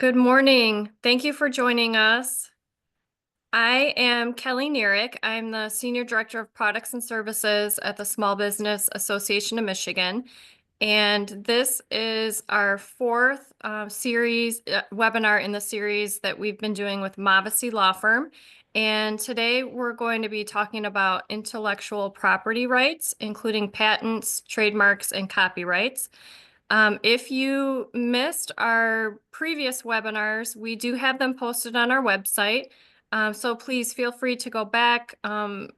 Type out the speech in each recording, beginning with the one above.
Good morning. Thank you for joining us. I am Kelly Nerick. I'm the Senior Director of Products and Services at the Small Business Association of Michigan. And this is our fourth webinar in the series that we've been doing with Mavacy Law Firm. And today we're going to be talking about intellectual property rights, including patents, trademarks, and copyrights. If you missed our previous webinars, we do have them posted on our website. So please feel free to go back,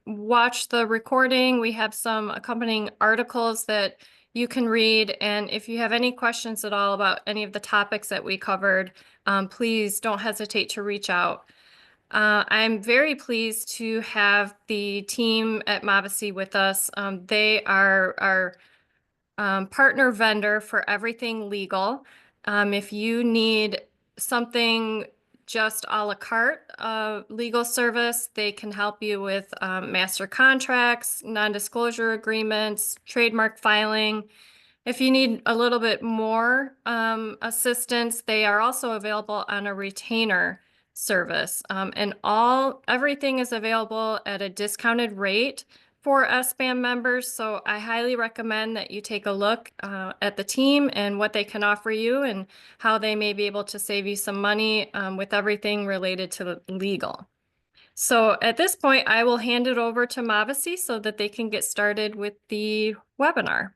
watch the recording. We have some accompanying articles that you can read. And if you have any questions at all about any of the topics that we covered, please don't hesitate to reach out. I'm very pleased to have the team at Mavacy with us. They are our partner vendor for everything legal. If you need something just a la carte legal service, they can help you with master contracts, non-disclosure agreements, trademark filing. If you need a little bit more assistance, they are also available on a retainer service. And everything is available at a discounted rate for SBAM members. So I highly recommend that you take a look at the team and what they can offer you and how they may be able to save you some money with everything related to the legal. So at this point, I will hand it over to Mavacy so that they can get started with the webinar.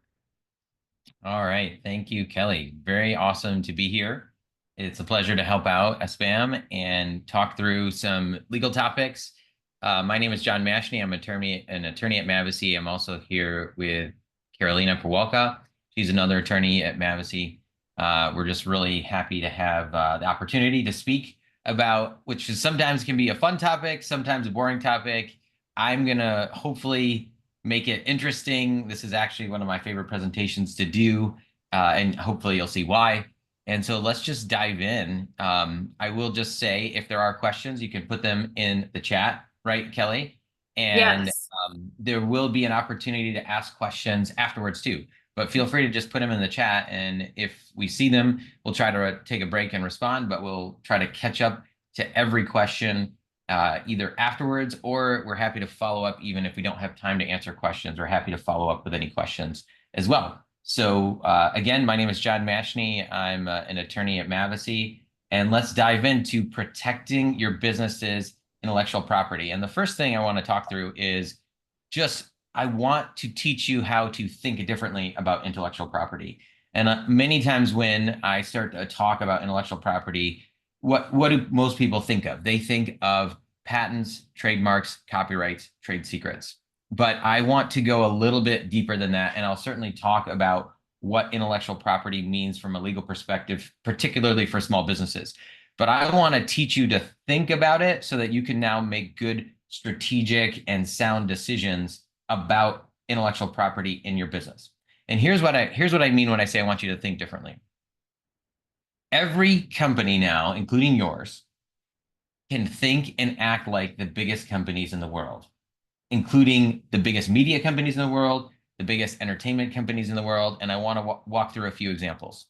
All right. Thank you, Kelly. Very awesome to be here. It's a pleasure to help out SBAM and talk through some legal topics. My name is John Mashney. I'm an attorney at Mavacy. I'm also here with Carolina Perwalka. She's another attorney at Mavacy. We're just really happy to have the opportunity to speak about, which is sometimes can be a fun topic, sometimes a boring topic. I'm going to hopefully make it interesting. This is actually one of my favorite presentations to do, and hopefully you'll see why. And so let's just dive in. I will just say, if there are questions, you can put them in the chat, right, Kelly? And Yes. there will be an opportunity to ask questions afterwards too. But feel free to just put them in the chat. And if we see them, we'll try to take a break and respond, but we'll try to catch up to every question either afterwards, or we're happy to follow up even if we don't have time to answer questions. We're happy to follow up with any questions as well. So again, my name is John Mashney. I'm an attorney at Mavacy, and let's dive into protecting your business's intellectual property. And the first thing I want to talk through is I want to teach you how to think differently about intellectual property. And many times when I start to talk about intellectual property, what do most people think of? They think of patents, trademarks, copyrights, trade secrets. But I want to go a little bit deeper than that, and I'll certainly talk about what intellectual property means from a legal perspective, particularly for small businesses. But I want to teach you to think about it so that you can now make good strategic and sound decisions about intellectual property in your business. And here's what I mean when I say I want you to think differently. Every company now, including yours, can think and act like the biggest companies in the world, including the biggest media companies in the world, the biggest entertainment companies in the world. And I want to walk through a few examples.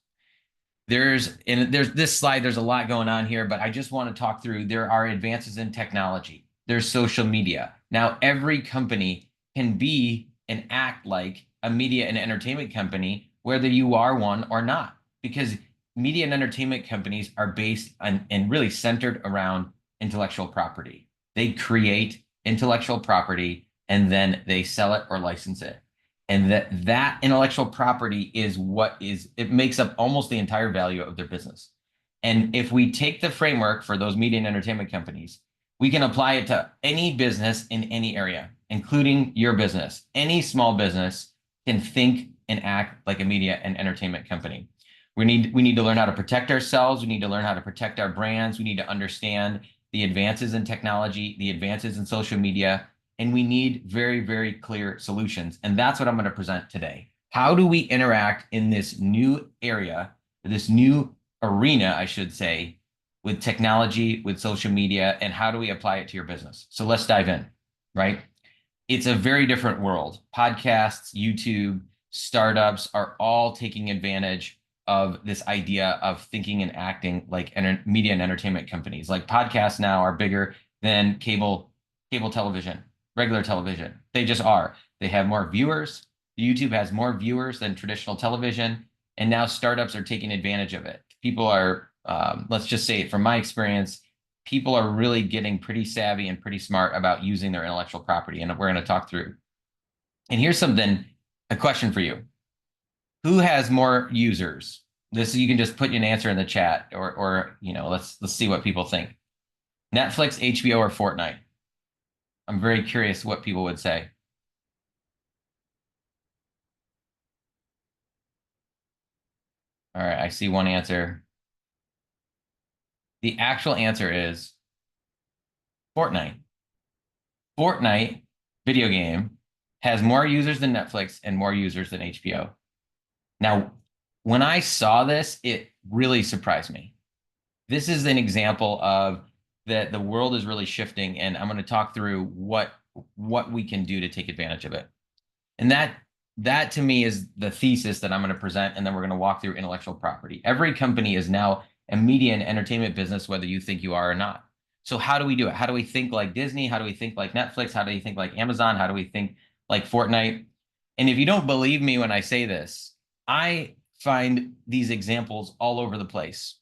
There's this slide, there's a lot going on here, but I just want to talk through, there are advances in technology. There's social media. Now, every company can be and act like a media and entertainment company, whether you are one or not, because media and entertainment companies are based on and really centered around intellectual property. They create intellectual property and then they sell it or license it. And that intellectual property is it makes up almost the entire value of their business. And if we take the framework for those media and entertainment companies, we can apply it to any business in any area, including your business. Any small business can think and act like a media and entertainment company. We need to learn how to protect ourselves. We need to learn how to protect our brands. We need to understand the advances in technology, the advances in social media, and we need very, very clear solutions. And that's what I'm going to present today. How do we interact in this new area, this new arena, I should say, with technology, with social media, and how do we apply it to your business? So let's dive in, right? It's a very different world. Podcasts, YouTube, startups are all taking advantage of this idea of thinking and acting like media and entertainment companies. Like podcasts now are bigger than cable television, regular television. They just are. They have more viewers. YouTube has more viewers than traditional television, and now startups are taking advantage of it. People are, let's just say it from my experience, people are really getting pretty savvy and pretty smart about using their intellectual property, and we're going to talk through. And here's a question for you. Who has more users? This, you can just put an answer in the chat, or let's see what people think. Netflix, HBO, or Fortnite? I'm very curious what people would say. All right, I see one answer. The actual answer is Fortnite. Fortnite video game has more users than Netflix and more users than HBO. Now, when I saw this, it really surprised me. This is an example of that the world is really shifting, and I'm going to talk through what we can do to take advantage of it. And that to me is the thesis that I'm going to present, and then we're going to walk through intellectual property. Every company is now a media and entertainment business, whether you think you are or not. So how do we do it? How do we think like Disney? How do we think like Netflix? How do we think like Amazon? How do we think like Fortnite? And if you don't believe me when I say this, I find these examples all over the place.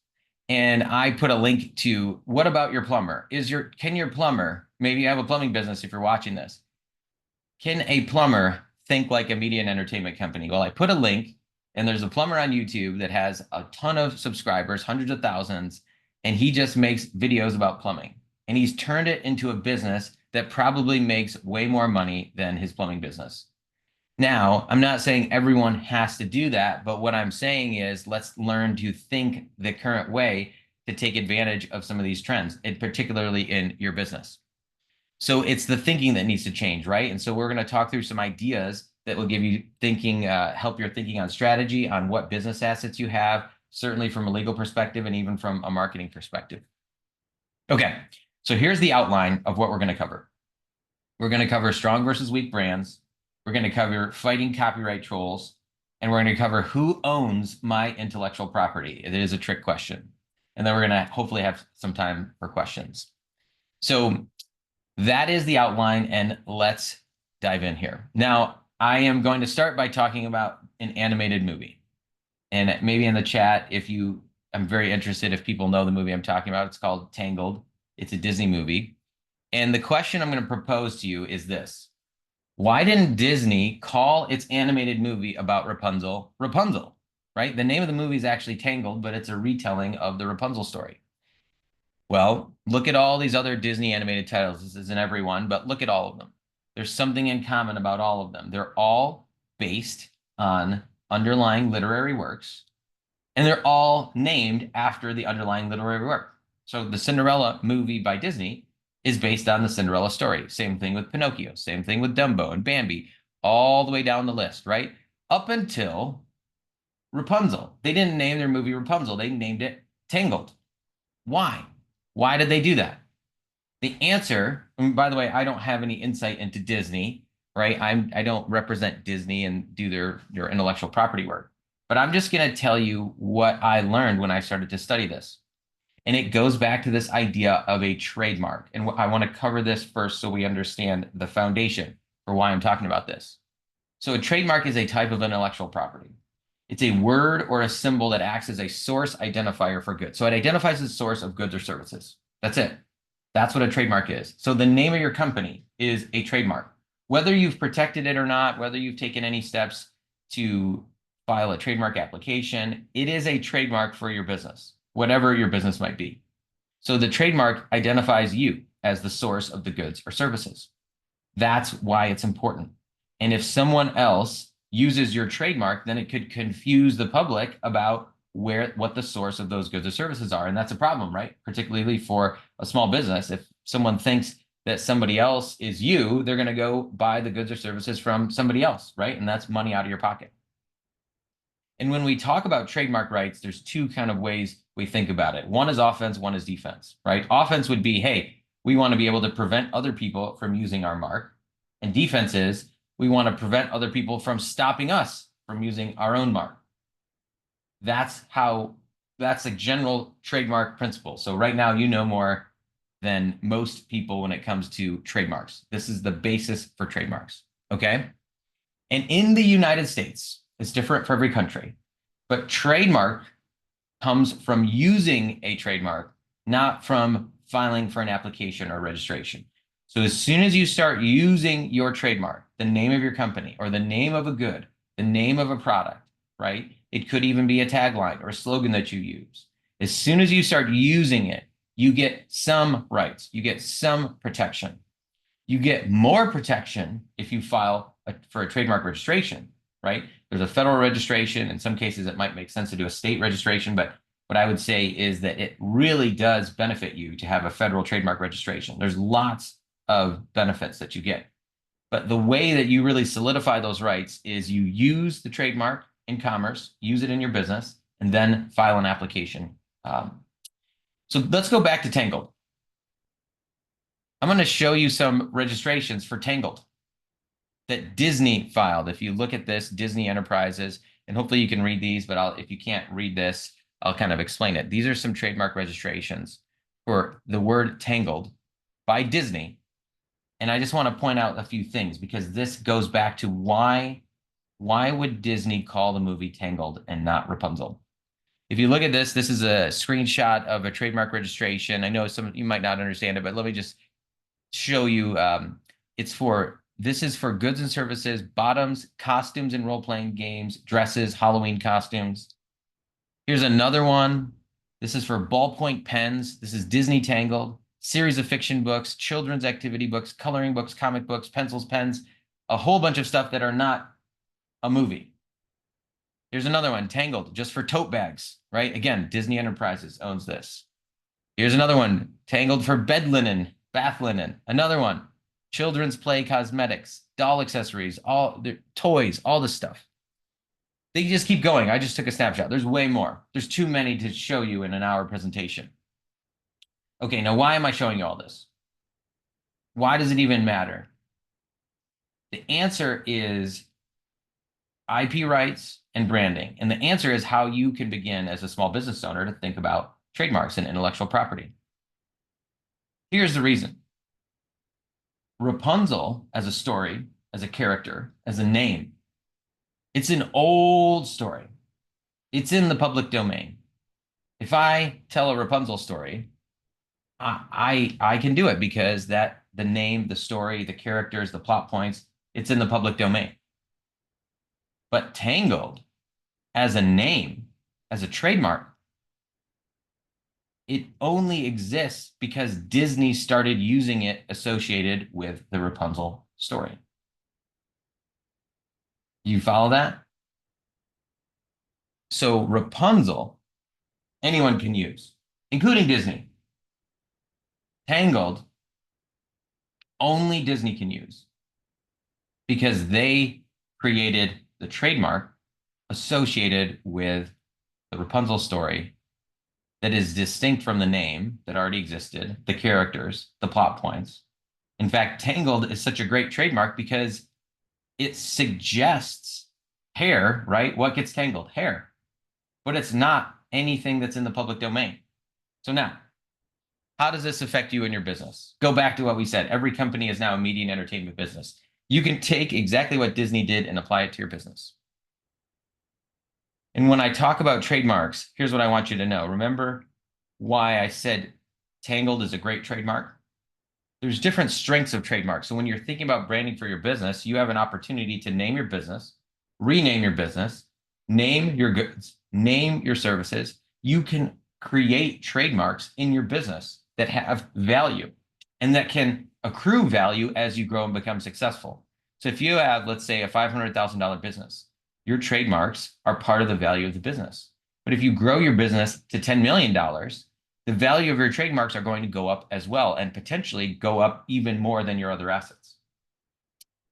And I put a link to, what about your plumber? Can your plumber, maybe you have a plumbing business if you're watching this, can a plumber think like a media and entertainment company? Well, I put a link, and there's a plumber on YouTube that has a ton of subscribers, hundreds of thousands, and he just makes videos about plumbing. And he's turned it into a business that probably makes way more money than his plumbing business. Now, I'm not saying everyone has to do that, but what I'm saying is let's learn to think the current way to take advantage of some of these trends, and particularly in your business. So it's the thinking that needs to change, right? And so we're going to talk through some ideas that will give you thinking, help your thinking on strategy, on what business assets you have, certainly from a legal perspective and even from a marketing perspective. Okay, so here's the outline of what we're going to cover. We're going to cover strong versus weak brands. We're going to cover fighting copyright trolls, and we're going to cover who owns my intellectual property. It is a trick question. And then we're going to hopefully have some time for questions. So that is the outline, and let's dive in here. Now, I am going to start by talking about an animated movie. And maybe in the chat, I'm very interested if people know the movie I'm talking about. It's called Tangled. It's a Disney movie. And the question I'm going to propose to you is this. Why didn't Disney call its animated movie about Rapunzel, Rapunzel, right? The name of the movie is actually Tangled, but it's a retelling of the Rapunzel story. Well, look at all these other Disney animated titles. This isn't every one, but look at all of them. There's something in common about all of them. They're all based on underlying literary works, and they're all named after the underlying literary work. So the Cinderella movie by Disney is based on the Cinderella story. Same thing with Pinocchio, same thing with Dumbo and Bambi, all the way down the list, right? Up until Rapunzel. They didn't name their movie Rapunzel. They named it Tangled. Why? Why did they do that? The answer, and by the way, I don't have any insight into Disney, right? I don't represent Disney and do their intellectual property work. But I'm just going to tell you what I learned when I started to study this. And it goes back to this idea of a trademark. And I want to cover this first so we understand the foundation for why I'm talking about this. So a trademark is a type of intellectual property. It's a word or a symbol that acts as a source identifier for goods. So it identifies the source of goods or services. That's it. That's what a trademark is. So the name of your company is a trademark. Whether you've protected it or not, whether you've taken any steps to file a trademark application, it is a trademark for your business, whatever your business might be. So the trademark identifies you as the source of the goods or services. That's why it's important. And if someone else uses your trademark, then it could confuse the public about what the source of those goods or services are. And that's a problem, right? Particularly for a small business. If someone thinks that somebody else is you, they're going to go buy the goods or services from somebody else, right? And that's money out of your pocket. And when we talk about trademark rights, there's two kind of ways we think about it. One is offense, one is defense, right? Offense would be, hey, we want to be able to prevent other people from using our mark. And defense is, we want to prevent other people from stopping us from using our own mark. That's a general trademark principle. So right now, you know more than most people when it comes to trademarks. This is the basis for trademarks. Okay. And in the United States, it's different for every country, but trademark comes from using a trademark, not from filing for an application or registration. So as soon as you start using your trademark, the name of your company or the name of a good, the name of a product, right? It could even be a tagline or a slogan that you use. As soon as you start using it, you get some rights, you get some protection. You get more protection if you file for a trademark registration, right? There's a federal registration. In some cases, it might make sense to do a state registration, but what I would say is that it really does benefit you to have a federal trademark registration. There's lots of benefits that you get. But the way that you really solidify those rights is you use the trademark in commerce, use it in your business, and then file an application. So let's go back to Tangled. I'm going to show you some registrations for Tangled that Disney filed. If you look at this, Disney Enterprises, and hopefully you can read these, but if you can't read this, I'll kind of explain it. These are some trademark registrations for the word Tangled by Disney. And I just want to point out a few things because this goes back to why would Disney call the movie Tangled and not Rapunzel? If you look at this, this is a screenshot of a trademark registration. I know some of you might not understand it, but let me just show you. This is for goods and services, bottoms, costumes and role-playing games, dresses, Halloween costumes. Here's another one. This is for ballpoint pens. This is Disney Tangled, series of fiction books, children's activity books, coloring books, comic books, pencils, pens, a whole bunch of stuff that are not a movie. Here's another one, Tangled, just for tote bags, right? Again, Disney Enterprises owns this. Here's another one, Tangled for bed linen, bath linen. Another one, children's play cosmetics, doll accessories, all the toys, all this stuff. They just keep going. I just took a snapshot. There's way more. There's too many to show you in an hour presentation. Okay, now why am I showing you all this? Why does it even matter? The answer is IP rights and branding. And the answer is how you can begin as a small business owner to think about trademarks and intellectual property. Here's the reason. Rapunzel as a story, as a character, as a name, it's an old story. It's in the public domain. If I tell a Rapunzel story, I can do it because the name, the story, the characters, the plot points, it's in the public domain. But Tangled as a name, as a trademark, it only exists because Disney started using it associated with the Rapunzel story. You follow that? So Rapunzel, anyone can use, including Disney. Tangled, only Disney can use because they created the trademark associated with the Rapunzel story that is distinct from the name that already existed, the characters, the plot points. In fact, Tangled is such a great trademark because it suggests hair, right? What gets tangled? Hair. But it's not anything that's in the public domain. So now, how does this affect you in your business? Go back to what we said. Every company is now a media and entertainment business. You can take exactly what Disney did and apply it to your business. And when I talk about trademarks, here's what I want you to know. Remember why I said Tangled is a great trademark? There's different strengths of trademarks. So when you're thinking about branding for your business, you have an opportunity to name your business, rename your business, name your goods, name your services. You can create trademarks in your business that have value and that can accrue value as you grow and become successful. So if you have, let's say, a $500,000 business, your trademarks are part of the value of the business. But if you grow your business to $10 million, the value of your trademarks are going to go up as well and potentially go up even more than your other assets.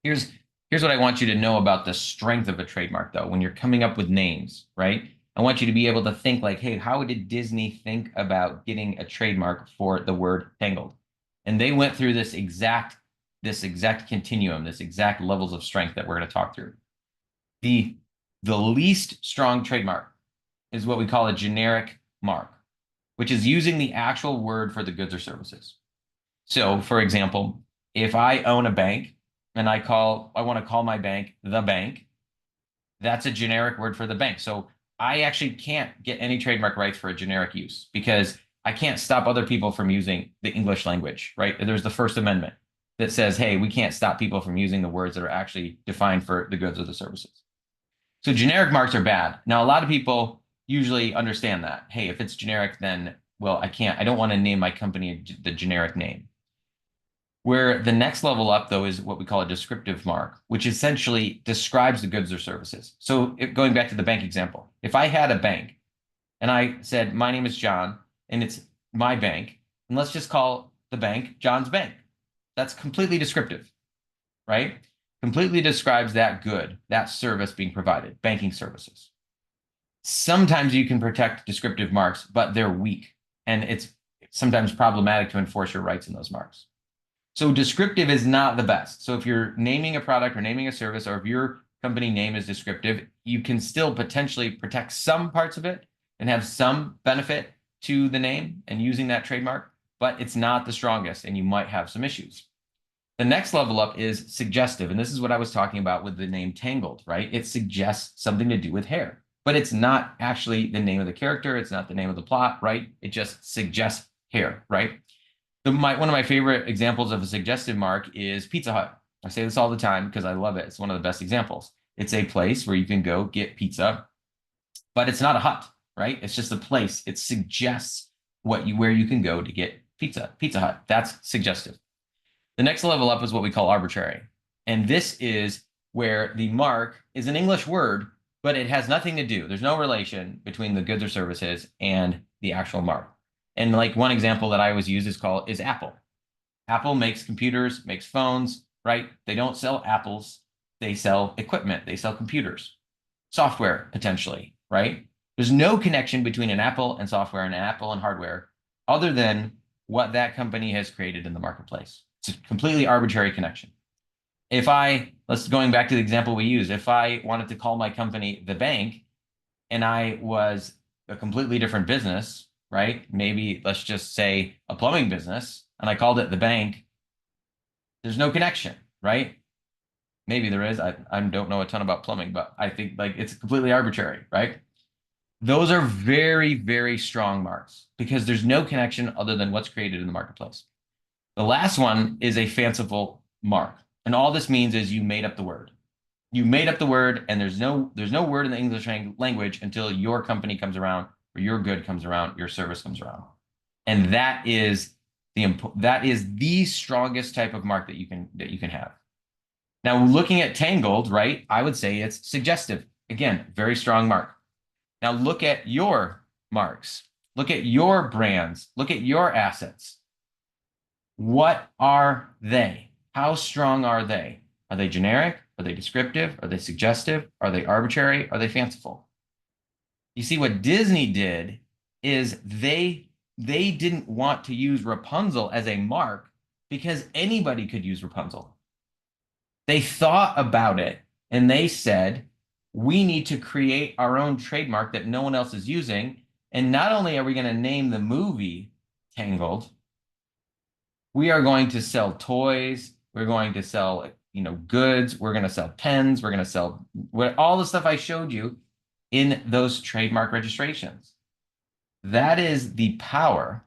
Here's what I want you to know about the strength of a trademark, though, when you're coming up with names, right? I want you to be able to think like, hey, how did Disney think about getting a trademark for the word Tangled? And they went through this exact continuum, this exact levels of strength that we're going to talk through. The least strong trademark is what we call a generic mark, which is using the actual word for the goods or services. So, for example, if I own a bank and I want to call my bank the bank, that's a generic word for the bank. So I actually can't get any trademark rights for a generic use because I can't stop other people from using the English language, right? There's the First Amendment that says, hey, we can't stop people from using the words that are actually defined for the goods or the services. So generic marks are bad. Now, a lot of people usually understand that. Hey, if it's generic, then, well, I don't want to name my company the generic name. Where the next level up, though, is what we call a descriptive mark, which essentially describes the goods or services. So going back to the bank example, if I had a bank and I said, my name is John and it's my bank, and let's just call the bank John's Bank. That's completely descriptive, right? Completely describes that good, that service being provided, banking services. Sometimes you can protect descriptive marks, but they're weak, and it's sometimes problematic to enforce your rights in those marks. So descriptive is not the best. So if you're naming a product or naming a service, or if your company name is descriptive, you can still potentially protect some parts of it and have some benefit to the name and using that trademark, but it's not the strongest and you might have some issues. The next level up is suggestive. And this is what I was talking about with the name Tangled, right? It suggests something to do with hair, but it's not actually the name of the character. It's not the name of the plot, right? It just suggests hair, right? One of my favorite examples of a suggestive mark is Pizza Hut. I say this all the time because I love it. It's one of the best examples. It's a place where you can go get pizza, but it's not a hut, right? It's just a place. It suggests where you can go to get pizza. Pizza Hut. That's suggestive. The next level up is what we call arbitrary. And this is where the mark is an English word, but it has nothing to do. There's no relation between the goods or services and the actual mark. And like one example that I always use is Apple. Apple makes computers, makes phones, right? They don't sell apples. They sell equipment. They sell computers, software potentially, right? There's no connection between an Apple and software and an Apple and hardware other than what that company has created in the marketplace. It's a completely arbitrary connection. Going back to the example we use, if I wanted to call my company the bank and I was a completely different business, right? Maybe let's just say a plumbing business, and I called it the bank. There's no connection, right? Maybe there is. I don't know a ton about plumbing, but I think like it's completely arbitrary, right? Those are very, very strong marks because there's no connection other than what's created in the marketplace. The last one is a fanciful mark. And all this means is you made up the word. You made up the word, and there's no word in the English language until your company comes around, or your good comes around, your service comes around. And that is the strongest type of mark that you can have. Now, looking at Tangled, right, I would say it's suggestive. Again, very strong mark. Now look at your marks. Look at your brands. Look at your assets. What are they? How strong are they? Are they generic? Are they descriptive? Are they suggestive? Are they arbitrary? Are they fanciful? You see, what Disney did is they didn't want to use Rapunzel as a mark because anybody could use Rapunzel. They thought about it and they said, we need to create our own trademark that no one else is using. And not only are we going to name the movie Tangled, we are going to sell toys. We're going to sell, goods. We're going to sell pens. We're going to sell all the stuff I showed you in those trademark registrations. That is the power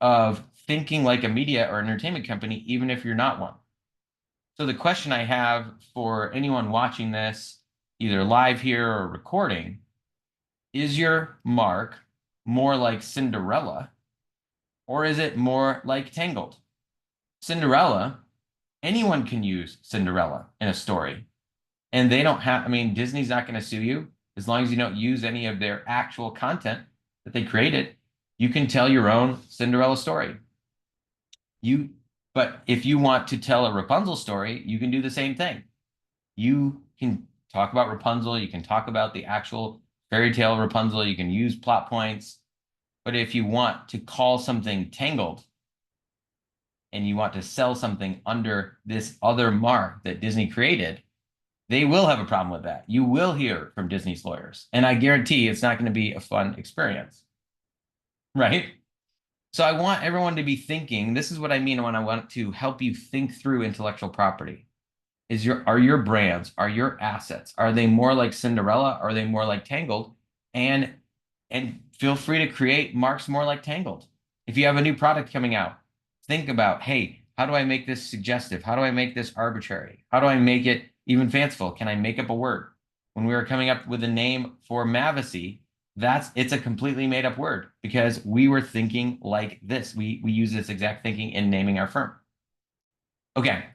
of thinking like a media or entertainment company, even if you're not one. So the question I have for anyone watching this, either live here or recording, is your mark more like Cinderella, or is it more like Tangled? Cinderella, anyone can use Cinderella in a story. And they don't have, Disney's not going to sue you as long as you don't use any of their actual content that they created. You can tell your own Cinderella story. But if you want to tell a Rapunzel story, you can do the same thing. You can talk about Rapunzel. You can talk about the actual fairy tale Rapunzel. You can use plot points. But if you want to call something Tangled and you want to sell something under this other mark that Disney created, they will have a problem with that. You will hear from Disney's lawyers, and I guarantee it's not going to be a fun experience, right? So I want everyone to be thinking, this is what I mean when I want to help you think through intellectual property. Are your brands, are your assets, are they more like Cinderella? Are they more like Tangled? And feel free to create marks more like Tangled. If you have a new product coming out, think about, hey, how do I make this suggestive? How do I make this arbitrary? How do I make it even fanciful? Can I make up a word? When we were coming up with a name for Mavacy, it's a completely made up word because we were thinking like this. We use this exact thinking in naming our firm. Okay,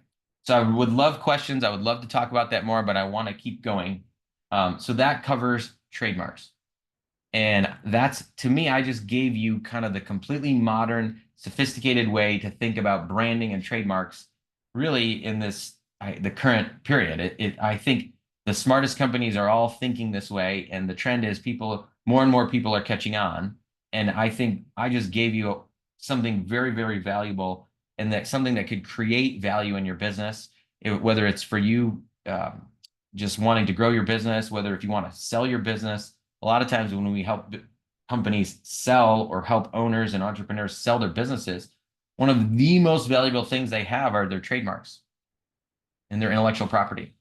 so I would love questions. I would love to talk about that more, but I want to keep going. So that covers trademarks. And that's, to me, I just gave you kind of the completely modern, sophisticated way to think about branding and trademarks really in the current period. I think the smartest companies are all thinking this way, and the trend is more and more people are catching on. And I think I just gave you something very, very valuable, and that something that could create value in your business, whether it's for you just wanting to grow your business, whether if you want to sell your business. A lot of times when we help companies sell or help owners and entrepreneurs sell their businesses, one of the most valuable things they have are their trademarks and their intellectual property.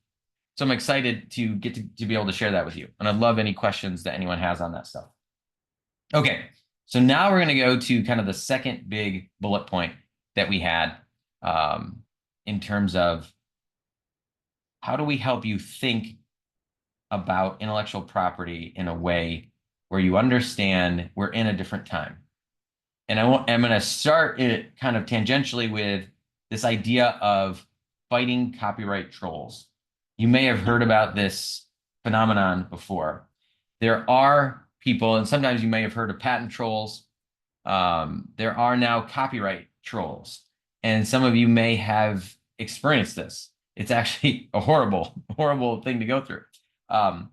So I'm excited to get to be able to share that with you. And I'd love any questions that anyone has on that stuff. Okay, so now we're going to go to kind of the second big bullet point that we had in terms of how do we help you think about intellectual property in a way where you understand we're in a different time. And I'm going to start it kind of tangentially with this idea of fighting copyright trolls. You may have heard about this phenomenon before. There are people, and sometimes you may have heard of patent trolls. There are now copyright trolls, and some of you may have experienced this. It's actually a horrible, horrible thing to go through. On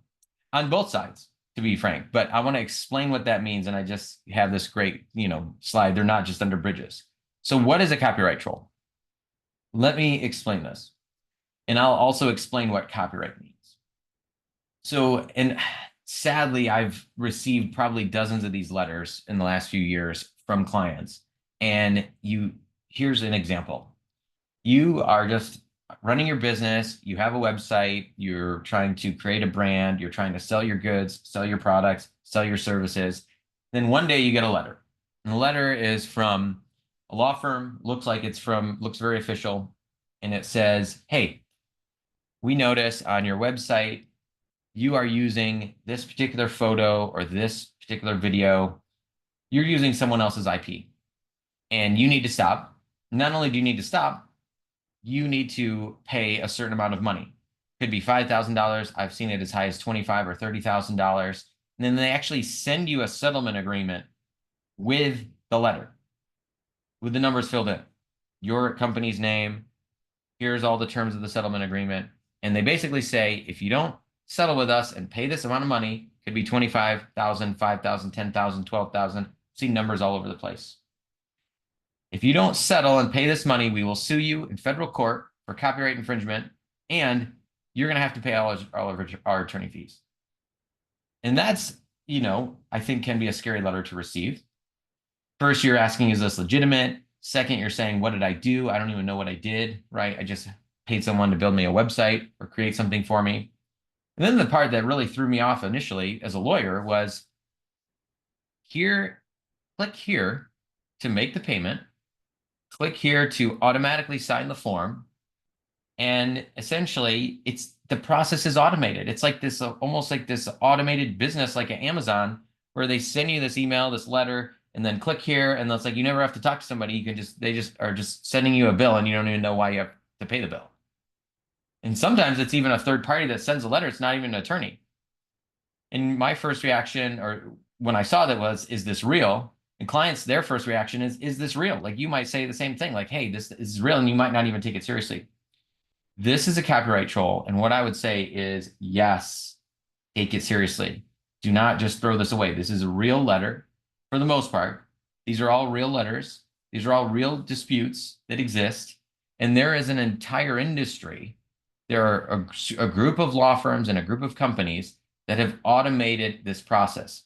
both sides, to be frank, but I want to explain what that means. And I just have this great, slide. They're not just under bridges. So what is a copyright troll? Let me explain this. And I'll also explain what copyright means. So, and sadly, I've received probably dozens of these letters in the last few years from clients. And here's an example. You are just running your business, you have a website, you're trying to create a brand, you're trying to sell your goods, sell your products, sell your services. Then one day you get a letter. And the letter is from a law firm, looks very official. And it says, hey, we notice on your website, you are using this particular photo or this particular video. You're using someone else's IP. And you need to stop. Not only do you need to stop, you need to pay a certain amount of money. Could be $5,000. I've seen it as high as $25,000 or $30,000. And then they actually send you a settlement agreement with the letter, with the numbers filled in. Your company's name, here's all the terms of the settlement agreement. And they basically say, if you don't settle with us and pay this amount of money, could be $25,000, $5,000, $10,000, $12,000. See numbers all over the place. If you don't settle and pay this money, we will sue you in federal court for copyright infringement, and you're going to have to pay all of our attorney fees. And that's, I think can be a scary letter to receive. First, you're asking, is this legitimate? Second, you're saying, what did I do? I don't even know what I did, right? I just paid someone to build me a website or create something for me. And then the part that really threw me off initially as a lawyer was click here to make the payment. Click here to automatically sign the form. And essentially, the process is automated. It's like this, almost like this automated business, like at Amazon, where they send you this email, this letter, and then click here, and it's like you never have to talk to somebody. They just are just sending you a bill, and you don't even know why you have to pay the bill. And sometimes it's even a third party that sends a letter. It's not even an attorney. And my first reaction, or when I saw that, was, is this real? And clients, their first reaction is this real? Like you might say the same thing, like, hey, this is real, and you might not even take it seriously. This is a copyright troll. And what I would say is, yes, take it seriously. Do not just throw this away. This is a real letter for the most part. These are all real letters. These are all real disputes that exist. And there is an entire industry There are a group of law firms and a group of companies that have automated this process,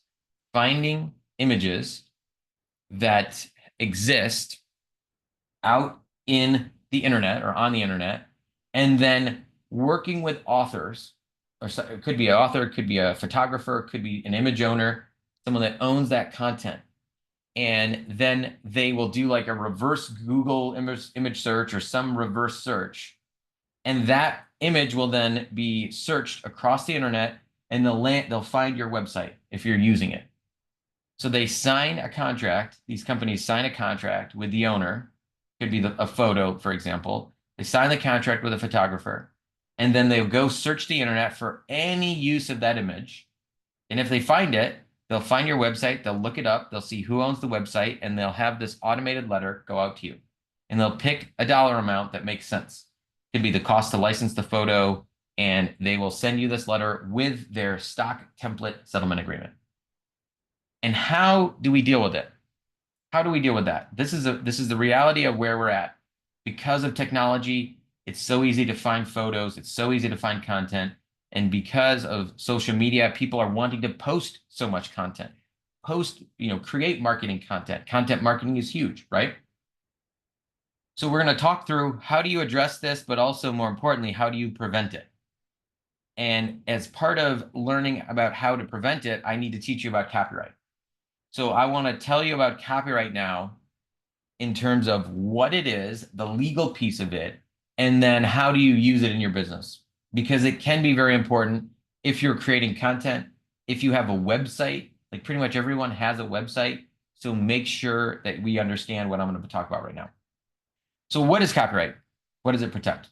finding images that exist out in the internet or on the internet, and then working with authors, or it could be an author, it could be a photographer, it could be an image owner, someone that owns that content. And then they will do like a reverse Google image search or some reverse search. And that image will then be searched across the internet, and they'll find your website if you're using it. So they sign a contract. These companies sign a contract with the owner. Could be a photo, for example. They sign the contract with a photographer, and then they'll go search the internet for any use of that image. And if they find it, they'll find your website. They'll look it up. They'll see who owns the website, and they'll have this automated letter go out to you. And they'll pick a dollar amount that makes sense. It could be the cost to license the photo, and they will send you this letter with their stock template settlement agreement. And how do we deal with it? How do we deal with that? This is the reality of where we're at. Because of technology, it's so easy to find photos, it's so easy to find content. And because of social media, people are wanting to post so much content. Create marketing content. Content marketing is huge, right? So we're going to talk through how do you address this, but also more importantly, how do you prevent it? And as part of learning about how to prevent it, I need to teach you about copyright. So I want to tell you about copyright now in terms of what it is, the legal piece of it, and then how do you use it in your business? Because it can be very important if you're creating content, if you have a website, like pretty much everyone has a website. So make sure that we understand what I'm going to talk about right now. So what is copyright? What does it protect?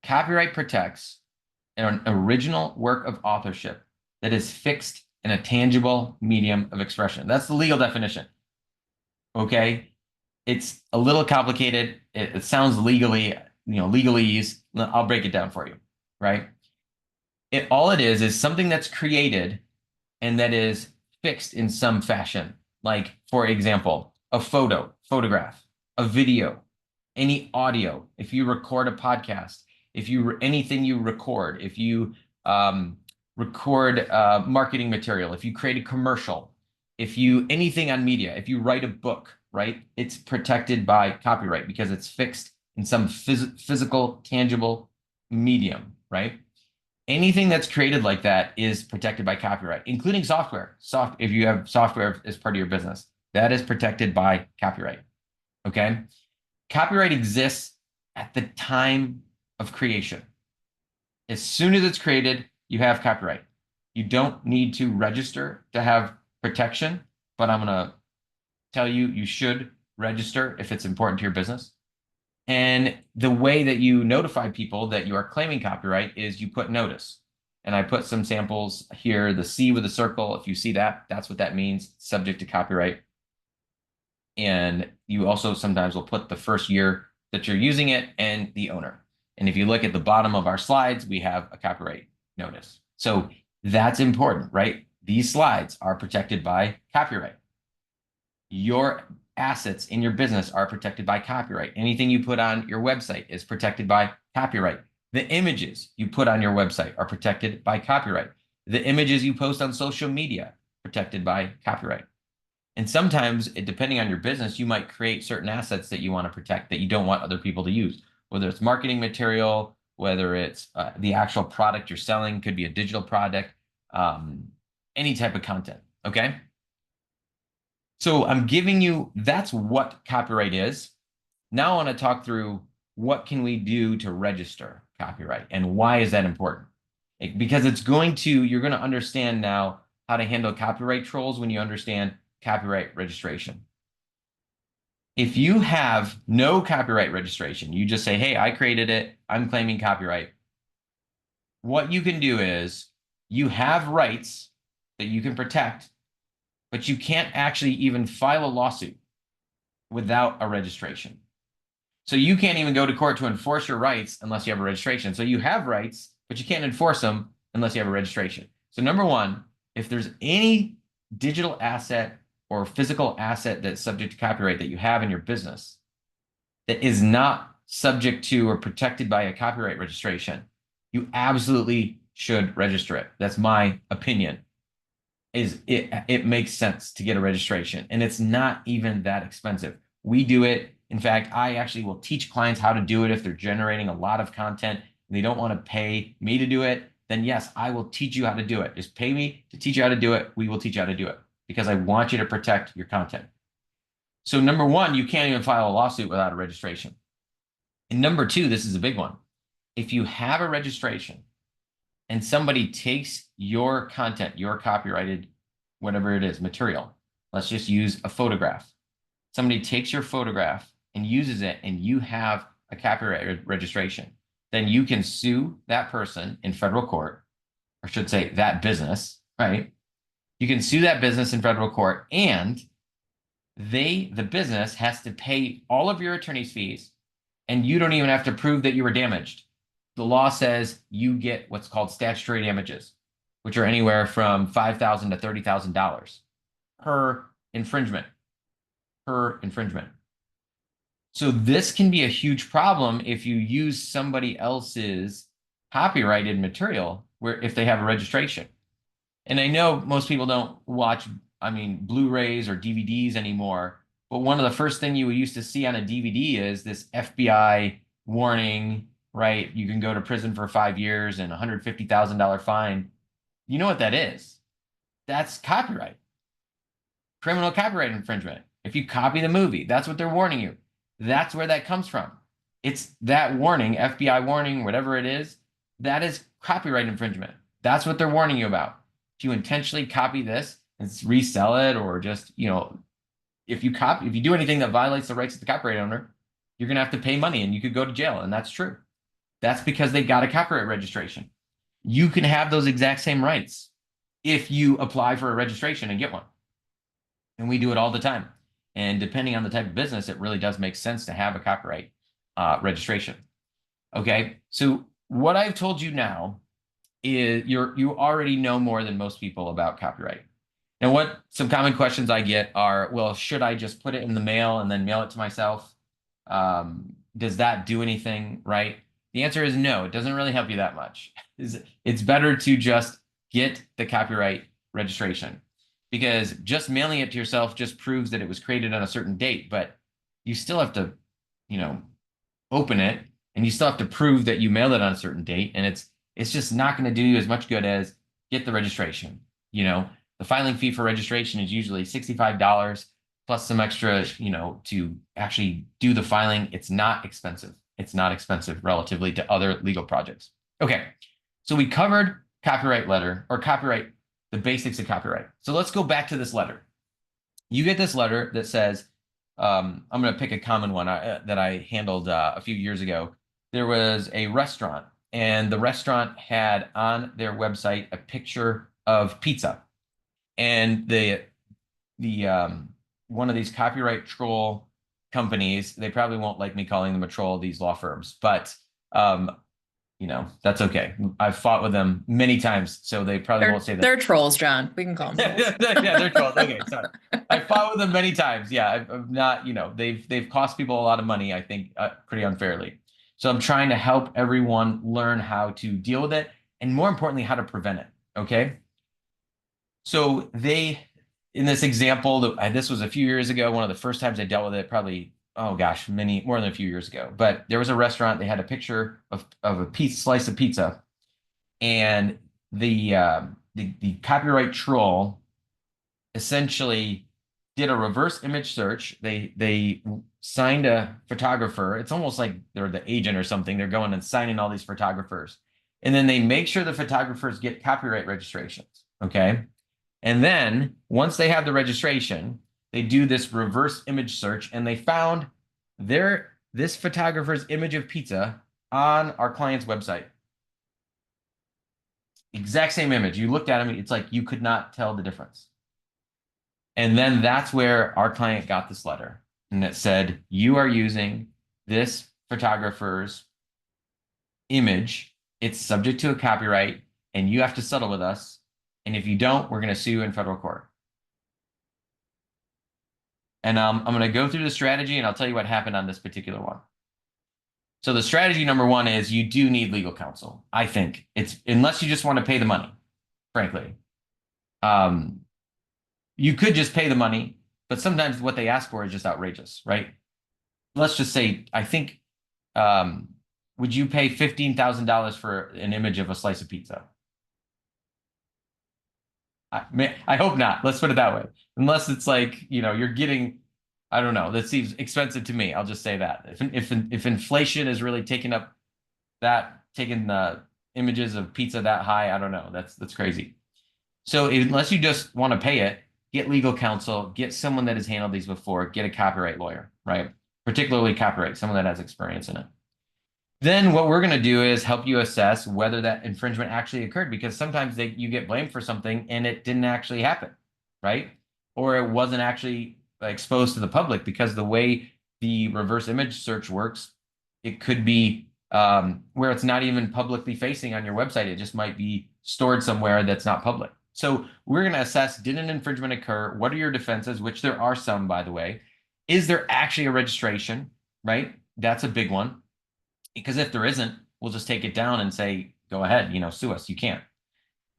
Copyright protects an original work of authorship that is fixed in a tangible medium of expression. That's the legal definition. Okay. It's a little complicated. It sounds legalese. I'll break it down for you, right? All it is something that's created and that is fixed in some fashion. Like, for example, a photograph, a video, any audio. If you record a podcast, anything you record, if you record marketing material, if you create a commercial, anything on media, if you write a book, right? It's protected by copyright because it's fixed in some physical, tangible medium, right? Anything that's created like that is protected by copyright, including software. If you have software as part of your business, that is protected by copyright, okay? Copyright exists at the time of creation. As soon as it's created, you have copyright. You don't need to register to have protection, but I'm going to tell you, you should register if it's important to your business. And the way that you notify people that you are claiming copyright is you put notice. And I put some samples here, the C with a circle. If you see that, that's what that means, subject to copyright. And you also sometimes will put the first year that you're using it and the owner. And if you look at the bottom of our slides, we have a copyright notice. So that's important, right? These slides are protected by copyright. Your assets in your business are protected by copyright. Anything you put on your website is protected by copyright. The images you put on your website are protected by copyright. The images you post on social media, protected by copyright. And sometimes, depending on your business, you might create certain assets that you want to protect that you don't want other people to use, whether it's marketing material, whether it's the actual product you're selling, could be a digital product, any type of content, okay? So I'm giving you, that's what copyright is. Now I want to talk through what can we do to register copyright and why is that important? Because you're going to understand now how to handle copyright trolls when you understand copyright registration. If you have no copyright registration, you just say, hey, I created it, I'm claiming copyright. What you can do is you have rights that you can protect, but you can't actually even file a lawsuit without a registration. So you can't even go to court to enforce your rights unless you have a registration. So you have rights, but you can't enforce them unless you have a registration. So number one, if there's any digital asset or physical asset that's subject to copyright that you have in your business that is not subject to or protected by a copyright registration, you absolutely should register it. That's my opinion. It makes sense to get a registration, and it's not even that expensive. We do it. In fact, I actually will teach clients how to do it if they're generating a lot of content and they don't want to pay me to do it. Then yes, I will teach you how to do it. Just pay me to teach you how to do it. We will teach you how to do it because I want you to protect your content. So number one, you can't even file a lawsuit without a registration. And number two, this is a big one. If you have a registration and somebody takes your content, your copyrighted, whatever it is, material, let's just use a photograph. Somebody takes your photograph and uses it, and you have a copyright registration, then you can sue that person in federal court, or I should say that business, right? You can sue that business in federal court, and the business has to pay all of your attorney's fees, and you don't even have to prove that you were damaged. The law says you get what's called statutory damages, which are anywhere from $5,000 to $30,000 per infringement. So this can be a huge problem if you use somebody else's copyrighted material where if they have a registration. And I know most people don't watch, Blu-rays or DVDs anymore, but one of the first things you used to see on a DVD is this FBI warning, right? You can go to prison for 5 years and $150,000 fine. You know what that is? That's copyright, criminal copyright infringement. If you copy the movie, that's what they're warning you. That's where that comes from. It's that warning, FBI warning, whatever it is, that is copyright infringement. That's what they're warning you about. If you intentionally copy this and resell it, or just, if you do anything that violates the rights of the copyright owner, you're going to have to pay money and you could go to jail. And that's true. That's because they got a copyright registration. You can have those exact same rights if you apply for a registration and get one. And we do it all the time. And depending on the type of business, it really does make sense to have a copyright registration. Okay, so what I've told you now is you already know more than most people about copyright. And what some common questions I get are, well, should I just put it in the mail and then mail it to myself? Does that do anything, right? The answer is no, it doesn't really help you that much. It's better to just get the copyright registration, because just mailing it to yourself just proves that it was created on a certain date, but you still have to, open it, and you still have to prove that you mailed it on a certain date, and it's just not going to do you as much good as get the registration. The filing fee for registration is usually $65 plus some extra, to actually do the filing. It's not expensive. It's not expensive relatively to other legal projects. Okay, so we covered copyright letter, or copyright, the basics of copyright. So let's go back to this letter. You get this letter that says, I'm going to pick a common one that I handled a few years ago. There was a restaurant, and the restaurant had on their website a picture of pizza. And the one of these copyright troll companies, they probably won't like me calling them a troll, these law firms, but that's okay. I've fought with them many times, so they probably won't say that. They're trolls, John. We can call them trolls. Yeah, they're trolls. Okay, sorry. I fought with them many times. Yeah, I've not, they've cost people a lot of money, I think, pretty unfairly. So I'm trying to help everyone learn how to deal with it, and more importantly, how to prevent it. Okay. So in this example, this was a few years ago, one of the first times I dealt with it, probably, oh gosh, more than a few years ago. But there was a restaurant, they had a picture of a slice of pizza, and the copyright troll essentially did a reverse image search. They signed a photographer. It's almost like they're the agent or something. They're going and signing all these photographers, and then they make sure the photographers get copyright registrations. Okay. And then once they have the registration, they do this reverse image search, and they found this photographer's image of pizza on our client's website. Exact same image. You looked at him, it's like you could not tell the difference. And then that's where our client got this letter, and it said, you are using this photographer's image. It's subject to a copyright, and you have to settle with us. And if you don't, we're going to sue you in federal court. And I'm going to go through the strategy, and I'll tell you what happened on this particular one. So the strategy number one is you do need legal counsel. I think it's unless you just want to pay the money, frankly. Um, you could just pay the money, but sometimes what they ask for is just outrageous, right? Let's just say, I think, would you pay $15,000 for an image of a slice of pizza? I hope not. Let's put it that way. Unless it's like, you're getting, I don't know, that seems expensive to me. I'll just say that. If inflation is really taking the images of pizza that high, I don't know. That's crazy. So unless you just want to pay it, get legal counsel, get someone that has handled these before, get a copyright lawyer, right? Particularly copyright, someone that has experience in it. Then what we're going to do is help you assess whether that infringement actually occurred, because sometimes you get blamed for something and it didn't actually happen, right? Or it wasn't actually exposed to the public, because the way the reverse image search works, it could be where it's not even publicly facing on your website. It just might be stored somewhere that's not public. So we're going to assess, did an infringement occur? What are your defenses, which there are some, by the way. Is there actually a registration, right? That's a big one. Because if there isn't, we'll just take it down and say, go ahead, sue us. You can't.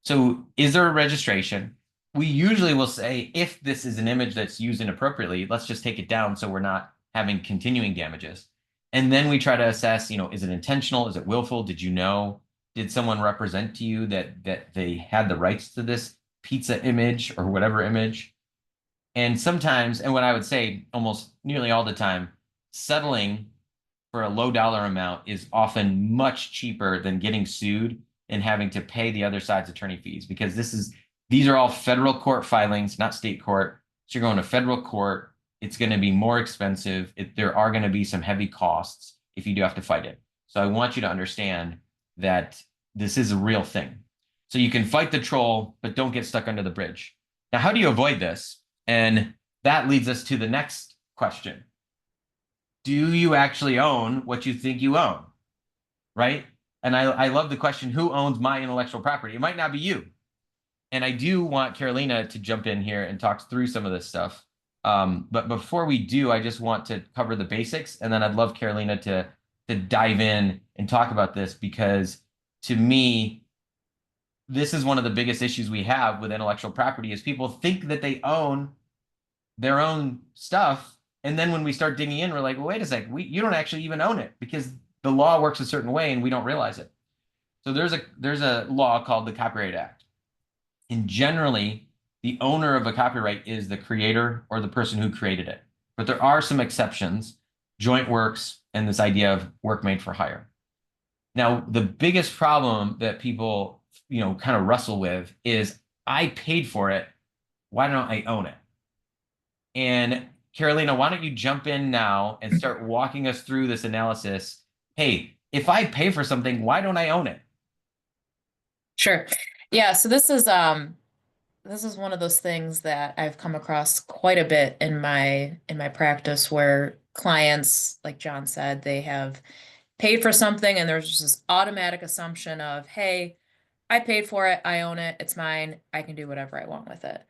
So is there a registration? We usually will say, if this is an image that's used inappropriately, let's just take it down so we're not having continuing damages. And then we try to assess, is it intentional? Is it willful? Did you know? Did someone represent to you that they had the rights to this pizza image or whatever image? And sometimes, and what I would say almost nearly all the time, settling for a low dollar amount is often much cheaper than getting sued and having to pay the other side's attorney fees, because these are all federal court filings, not state court. So you're going to federal court. It's going to be more expensive. There are going to be some heavy costs if you do have to fight it. So I want you to understand that this is a real thing. So you can fight the troll, but don't get stuck under the bridge. Now, how do you avoid this? And that leads us to the next question. Do you actually own what you think you own? Right? And I love the question, who owns my intellectual property? It might not be you. And I do want Carolina to jump in here and talk through some of this stuff. But before we do, I just want to cover the basics. And then I'd love Carolina to dive in and talk about this, because to me, this is one of the biggest issues we have with intellectual property is people think that they own their own stuff. And then when we start digging in, we're like, well, wait a sec, you don't actually even own it, because the law works a certain way and we don't realize it. So there's a law called the Copyright Act. And generally, the owner of a copyright is the creator or the person who created it. But there are some exceptions, joint works, and this idea of work made for hire. Now, the biggest problem that people, kind of wrestle with is, I paid for it, why don't I own it? And Carolina, why don't you jump in now and start walking us through this analysis? Hey, if I pay for something, why don't I own it? Sure. Yeah, so this is one of those things that I've come across quite a bit in my practice, where clients, like John said, they have paid for something and there's just this automatic assumption of, hey, I paid for it, I own it, it's mine, I can do whatever I want with it.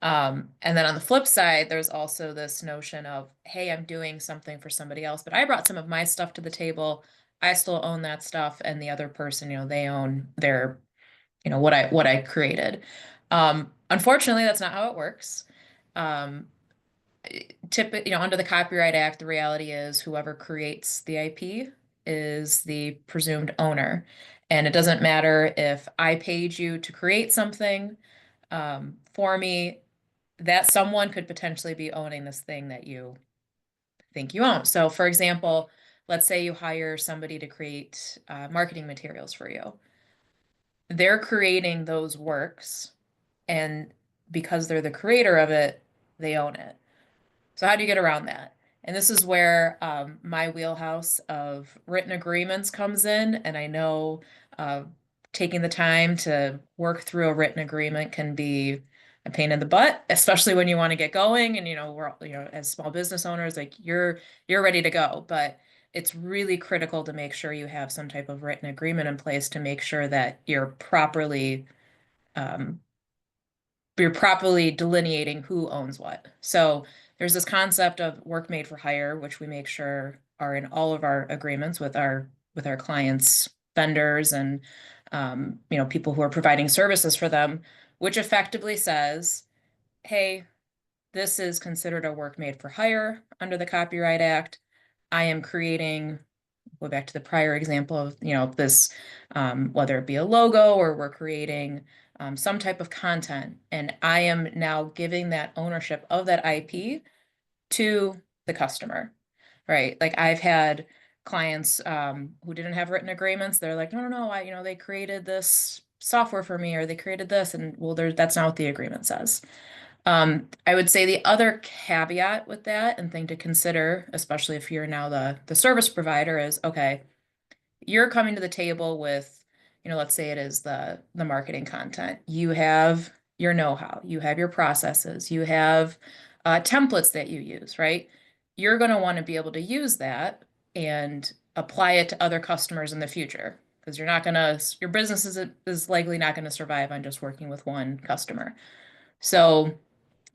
And then on the flip side, there's also this notion of, hey, I'm doing something for somebody else, but I brought some of my stuff to the table. I still own that stuff, and the other person, they own their, what I created. Unfortunately, that's not how it works. Um, Under the Copyright Act, the reality is whoever creates the IP is the presumed owner. And it doesn't matter if I paid you to create something for me, that someone could potentially be owning this thing that you think you own. So, for example, let's say you hire somebody to create marketing materials for you. They're creating those works, and because they're the creator of it, they own it. So how do you get around that? And this is where my wheelhouse of written agreements comes in. And I know uh, taking the time to work through a written agreement can be a pain in the butt, especially when you want to get going. And we're as small business owners, like you're ready to go, but it's really critical to make sure you have some type of written agreement in place to make sure that um, you're properly delineating who owns what. So there's this concept of work made for hire, which we make sure are in all of our agreements with our clients, vendors, and people who are providing services for them, which effectively says, hey, this is considered a work made for hire under the Copyright Act. I am creating, go back to the prior example of, this, whether it be a logo or we're creating some type of content, and I am now giving that ownership of that IP to the customer, right? Like I've had clients who didn't have written agreements. They're like, no, they created this software for me, or they created this, and well, that's not what the agreement says. I would say the other caveat with that and thing to consider, especially if you're now the service provider, is okay, you're coming to the table with, let's say it is the marketing content. You have your know-how, you have your processes, you have templates that you use, right? You're going to want to be able to use that and apply it to other customers in the future, because your business is likely not going to survive on just working with one customer. So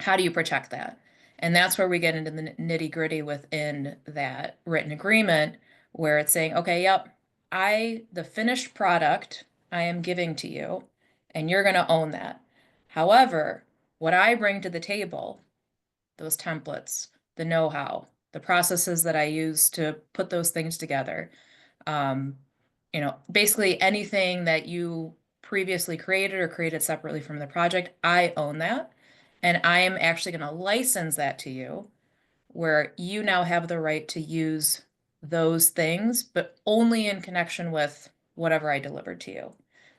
how do you protect that? And that's where we get into the nitty gritty within that written agreement, where it's saying, okay, yep, the finished product I am giving to you, and you're going to own that. However, what I bring to the table, those templates, the know-how, the processes that I use to put those things together, um, basically anything that you previously created or created separately from the project, I own that. And I am actually going to license that to you, where you now have the right to use those things, but only in connection with whatever I delivered to you,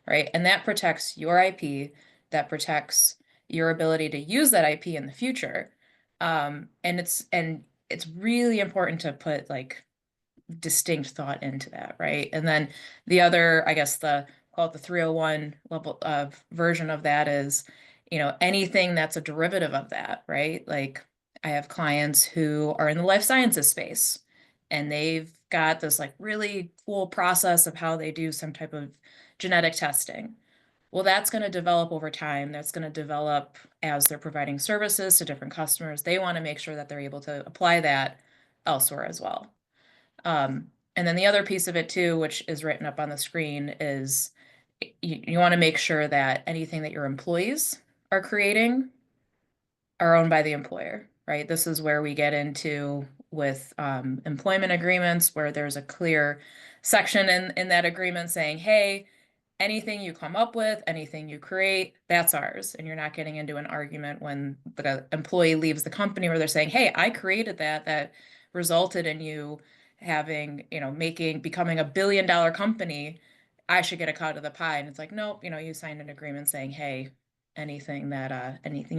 right? And that protects your IP, that protects your ability to use that IP in the future. And it's really important to put like distinct thought into that, right? And then the other, I guess call it the 301 level of version of that is, anything that's a derivative of that, right? Like I have clients who are in the life sciences space, and they've got this like really cool process of how they do some type of genetic testing. Well, that's going to develop over time. That's going to develop as they're providing services to different customers. They want to make sure that they're able to apply that elsewhere as well. And then the other piece of it too, which is written up on the screen, is you want to make sure that anything that your employees are creating are owned by the employer, right? This is where we get into with employment agreements, where there's a clear section in that agreement saying, hey, anything you come up with, anything you create, that's ours. And you're not getting into an argument when the employee leaves the company where they're saying, hey, I created that resulted in you having, becoming $1 billion company. I should get a cut of the pie. And it's like, nope, you signed an agreement saying, hey, anything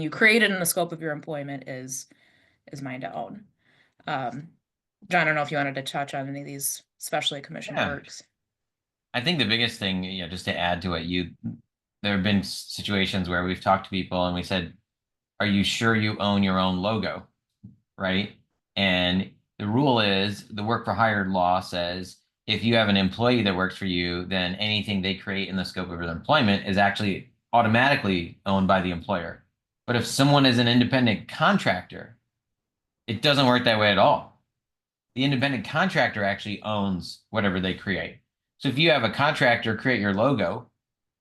you created in the scope of your employment is mine to own. John, I don't know if you wanted to touch on any of these specially commissioned Yeah. works. I think the biggest thing, just to add to it, there have been situations where we've talked to people and we said, are you sure you own your own logo? Right? And the rule is the work for hire law says if you have an employee that works for you, then anything they create in the scope of their employment is actually automatically owned by the employer. But if someone is an independent contractor, it doesn't work that way at all. The independent contractor actually owns whatever they create. So if you have a contractor create your logo,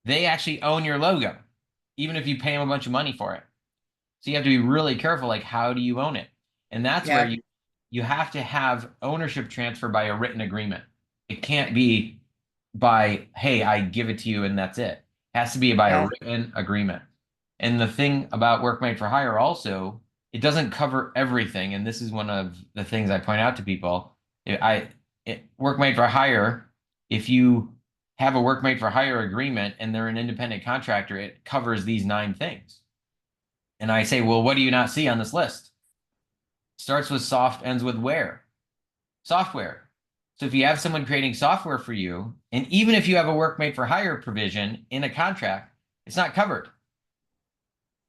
they actually own your logo, even if you pay them a bunch of money for it. So you have to be really careful, like how do you own it? And that's where you have to have ownership transfer by a written agreement. It can't be by, hey, I give it to you and that's it. It has to be by a written agreement. And the thing about work made for hire also, it doesn't cover everything. And this is one of the things I point out to people. Work made for hire, if you have a work made for hire agreement and they're an independent contractor, it covers these 9 things. And I say, well, what do you not see on this list? Starts with soft, ends with where? Software. So if you have someone creating software for you, and even if you have a work made for hire provision in a contract, it's not covered.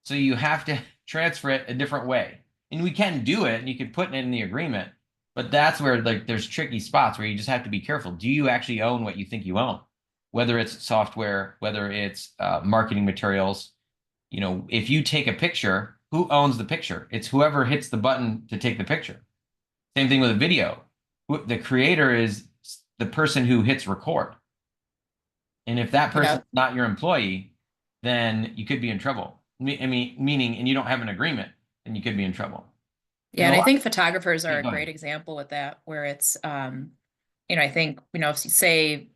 So you have to transfer it a different way. And we can do it, and you can put it in the agreement, but that's where there's tricky spots where you just have to be careful. Do you actually own what you think you own? Whether it's software, whether it's marketing materials. If you take a picture, who owns the picture? It's whoever hits the button to take the picture. Same thing with a video. the creator is the person who hits record. And if that person's Yep. not your employee, then you could be in trouble. I mean, meaning, and you don't have an agreement, then you could be in trouble. Yeah, And a and I lot, think photographers are yeah, a go great ahead. example with that, where it's I think, if you say,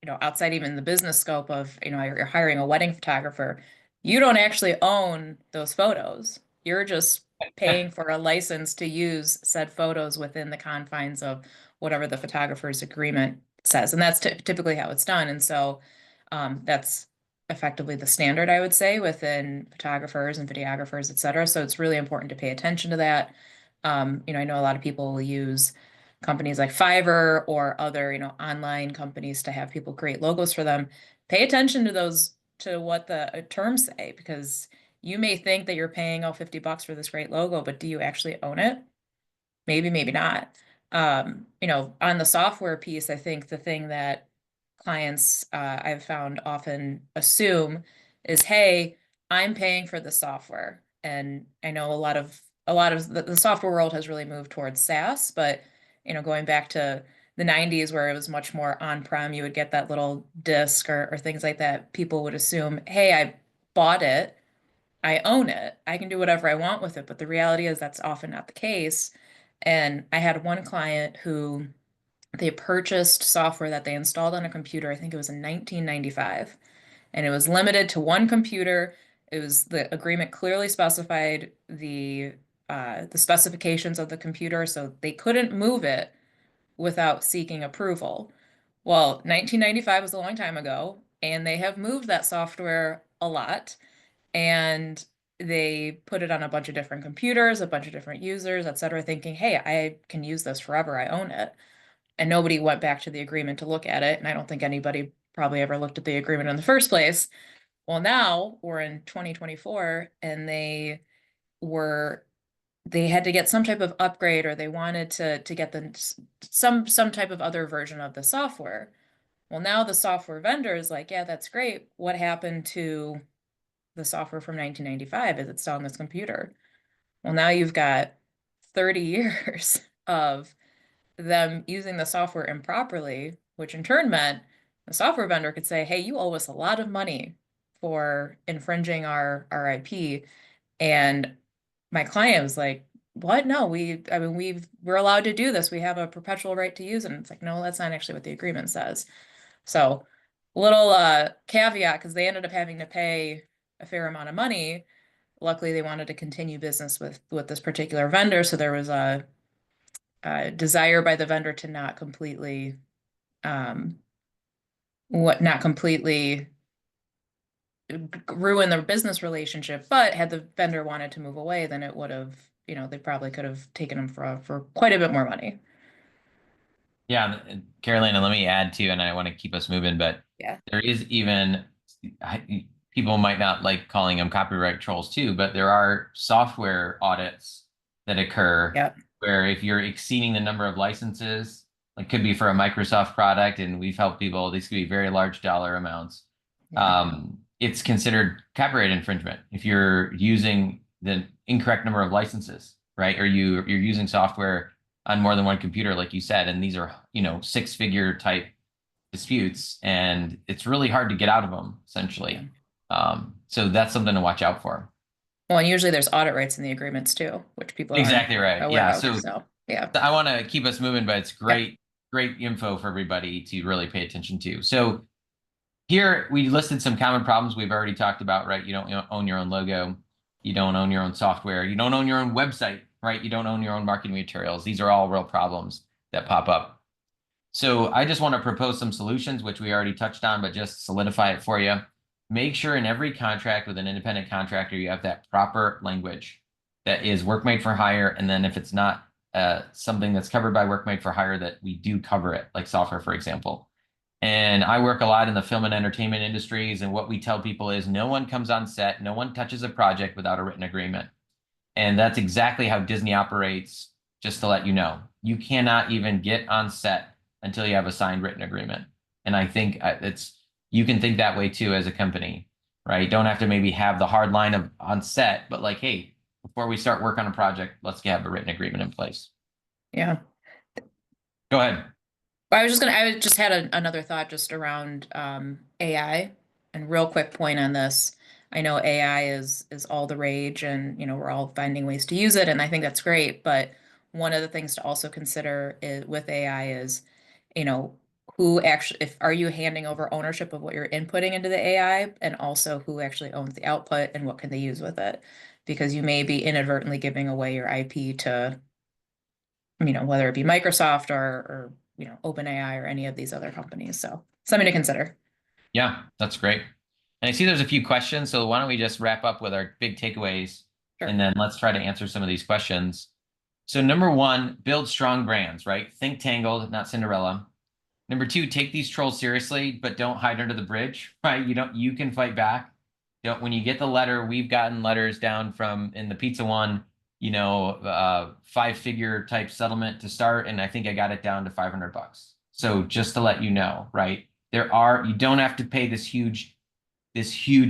outside even the business scope of, you're hiring a wedding photographer, you don't actually own those photos. You're just paying for a license to use said photos within the confines of whatever the photographer's agreement says. And that's typically how it's done. And so that's effectively the standard, I would say, within photographers and videographers, et cetera. So it's really important to pay attention to that. I know a lot of people will use companies like Fiverr or other, online companies to have people create logos for them. Pay attention to those, to what the terms say, because you may think that you're paying, oh, $50 for this great logo, but do you actually own it? Maybe, maybe not. On the software piece, I think the thing that clients I've found often assume is, hey, I'm paying for the software. And I know a lot of the software world has really moved towards SaaS, but going back to the 90s where it was much more on-prem, you would get that little disc or things like that. People would assume, hey, I bought it, I own it, I can do whatever I want with it. But the reality is that's often not the case. And I had one client who they purchased software that they installed on a computer. I think it was in 1995, and it was limited to one computer. It was, the agreement clearly specified the specifications of the computer, so they couldn't move it without seeking approval. Well, 1995 was a long time ago, and they have moved that software a lot, and they put it on a bunch of different computers, a bunch of different users, et cetera, thinking, hey, I can use this forever, I own it. And nobody went back to the agreement to look at it. And I don't think anybody probably ever looked at the agreement in the first place. Well, now we're in 2024, and were they had to get some type of upgrade, or they wanted to get some type of other version of the software. Well, now the software vendor is like, yeah, that's great. What happened to the software from 1995? Is it still on this computer? Well, now you've got 30 years of them using the software improperly, which in turn meant the software vendor could say, hey, you owe us a lot of money for infringing our IP. And my client was like, what? No, I mean, we're allowed to do this. We have a perpetual right to use it. And it's like, no, that's not actually what the agreement says. So little caveat, because they ended up having to pay a fair amount of money. Luckily, they wanted to continue business with this particular vendor. So there was a desire by the vendor to um, not completely ruin their business relationship. But had the vendor wanted to move away, then it would have, they probably could have taken them for quite a bit more money. Yeah, Carolina, let me add to, and I want to keep us moving, but Yeah. there is even, people might not like calling them copyright trolls too, but there are software audits that occur Yep. where if you're exceeding the number of licenses, like could be for a Microsoft product, and we've helped people, these could be very large dollar amounts. Yeah. It's considered copyright infringement if you're using the incorrect number of licenses, right? Or you're using software on more than one computer, like you said, and these are, 6-figure type disputes, and it's really hard to get out of them, Yeah. essentially. So that's something to watch out for. Well, and usually there's audit rights in the agreements too, which people aren't Exactly right. aware Yeah. of. So So yeah. I want to keep us moving, but it's Yeah. great info for everybody to really pay attention to. So here we listed some common problems we've already talked about, right? You don't own your own logo. You don't own your own software. You don't own your own website, right? You don't own your own marketing materials. These are all real problems that pop up. So I just want to propose some solutions, which we already touched on, but just solidify it for you. Make sure in every contract with an independent contractor, you have that proper language that is work made for hire. And then if it's not something that's covered by work made for hire, that we do cover it, like software, for example. And I work a lot in the film and entertainment industries. And what we tell people is no one comes on set, no one touches a project without a written agreement. And that's exactly how Disney operates, just to let you know. You cannot even get on set until you have a signed written agreement. And I think you can think that way too as a company, right? Don't have to maybe have the hard line of on set, but like, hey, before we start work on a project, let's have a written agreement in place. Yeah. Go ahead. I just had another thought just around AI, and real quick point on this. I know AI is all the rage, and we're all finding ways to use it, and I think that's great. But one of the things to also consider with AI is, you know, who actually, if are you handing over ownership of what you're inputting into the AI, and also who actually owns the output and what can they use with it? Because you may be inadvertently giving away your IP to, whether it be Microsoft or OpenAI or any of these other companies. So something to consider. Yeah, that's great. And I see there's a few questions, so why don't we just wrap up with our big takeaways, Sure. and then let's try to answer some of these questions. So number one, build strong brands, right? Think Tangled, not Cinderella. Number two, take these trolls seriously, but don't hide under the bridge, right? You can fight back. When you get the letter, we've gotten letters down from in the pizza one, 5-figure type settlement to start, and I think I got it down to $500. So just to let you know, right? You don't have to pay this huge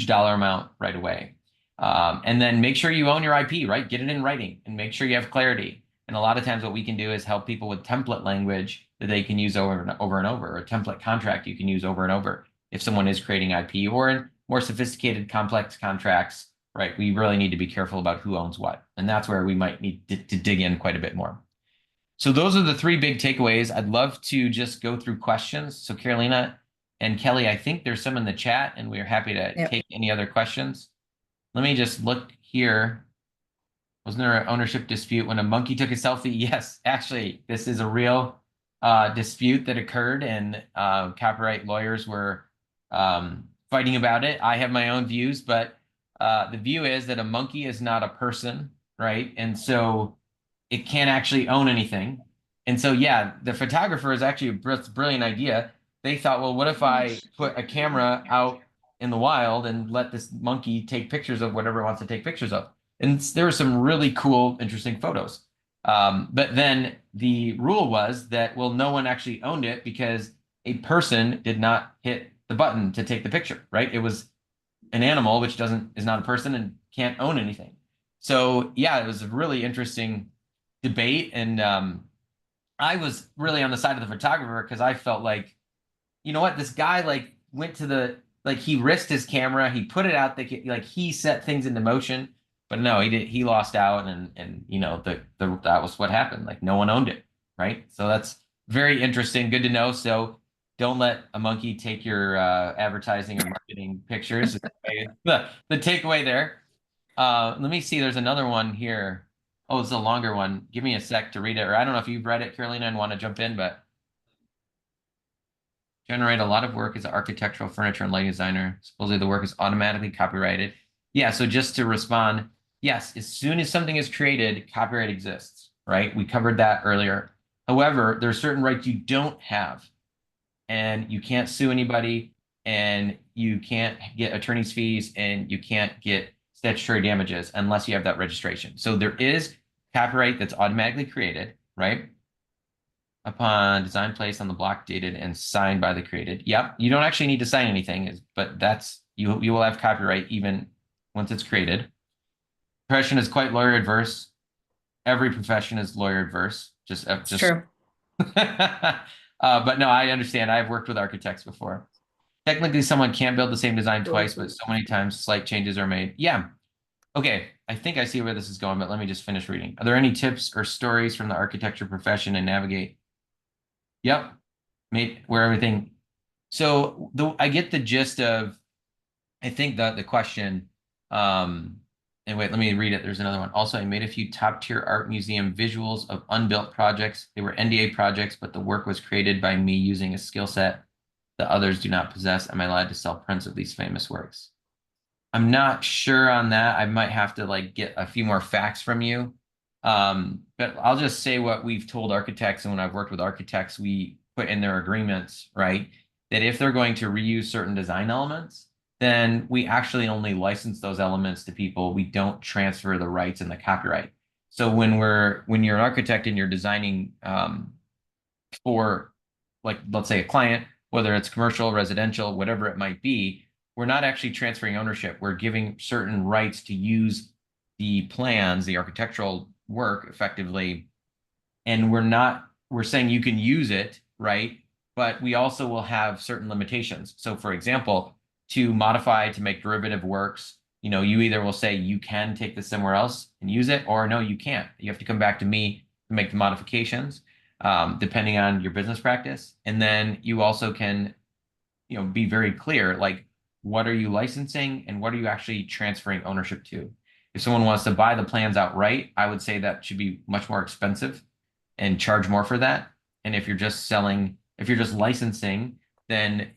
dollar amount right away. And then make sure you own your IP, right? Get it in writing and make sure you have clarity. And a lot of times what we can do is help people with template language that they can use over and over, or a template contract you can use over and over if someone is creating IP, or in more sophisticated, complex contracts, right? We really need to be careful about who owns what. And that's where we might need to dig in quite a bit more. So those are the three big takeaways. I'd love to just go through questions. So Carolina and Kelly, I think there's some in the chat, and we're happy to take any other questions. Let me just look here. Wasn't there an ownership dispute when a monkey took a selfie? Yes, actually, this is a real dispute that occurred, and copyright lawyers were fighting about it. I have my own views, but the view is that a monkey is not a person, right? And so it can't actually own anything. And so, yeah, the photographer is actually a brilliant idea. They thought, well, what if I put a camera out in the wild and let this monkey take pictures of whatever it wants to take pictures of? And there were some really cool, interesting photos. But then the rule was that, well, no one actually owned it because a person did not hit the button to take the picture, right? It was an animal, which is not a person and can't own anything. So yeah, it was a really interesting debate. And I was really on the side of the photographer because I felt like, you know what, this guy went to he risked his camera, he put it out there, he set things into motion, but no, he lost out, and that was what happened. Like no one owned it, right? So that's very interesting, good to know. So don't let a monkey take your advertising or marketing pictures. The takeaway there. Let me see, there's another one here. Oh, it's a longer one. Give me a sec to read it, or I don't know if you've read it, Carolina, and want to jump in, but generate a lot of work as an architectural furniture and lighting designer. Supposedly the work is automatically copyrighted. Yeah, so just to respond, yes, as soon as something is created, copyright exists, right? We covered that earlier. However, there are certain rights you don't have, and you can't sue anybody, and you can't get attorney's fees, and you can't get statutory damages unless you have that registration. So there is copyright that's automatically created, right? Upon design placed on the block, dated and signed by the created. Yep, you don't actually need to sign anything, but that's you will have copyright even once it's created. Profession is quite lawyer adverse. Every profession is lawyer adverse. Just True. But no, I understand. I've worked with architects before. Technically, someone can't build the same design twice, but so many times slight changes are made. Yeah. Okay, I think I see where this is going, but let me just finish reading. Are there any tips or stories from the architecture profession to navigate? Yep, made where everything. So I get the gist of, I think the question. And wait, let me read it. There's another one. Also, I made a few top tier art museum visuals of unbuilt projects. They were NDA projects, but the work was created by me using a skill set that others do not possess. Am I allowed to sell prints of these famous works? I'm not sure on that. I might have to get a few more facts from you. But I'll just say what we've told architects, and when I've worked with architects, we put in their agreements, right? That if they're going to reuse certain design elements, then we actually only license those elements to people. We don't transfer the rights and the copyright. So when you're an architect and you're designing for, let's say a client, whether it's commercial, residential, whatever it might be, we're not actually transferring ownership. We're giving certain rights to use the plans, the architectural work effectively, and we're not we're saying you can use it, right? But we also will have certain limitations. So for example, to modify, to make derivative works, you either will say you can take this somewhere else and use it, or no, you can't. You have to come back to me to make the modifications, depending on your business practice. And then you also can, be very clear, like, what are you licensing and what are you actually transferring ownership to? If someone wants to buy the plans outright, I would say that should be much more expensive and charge more for that. And if you're just licensing, then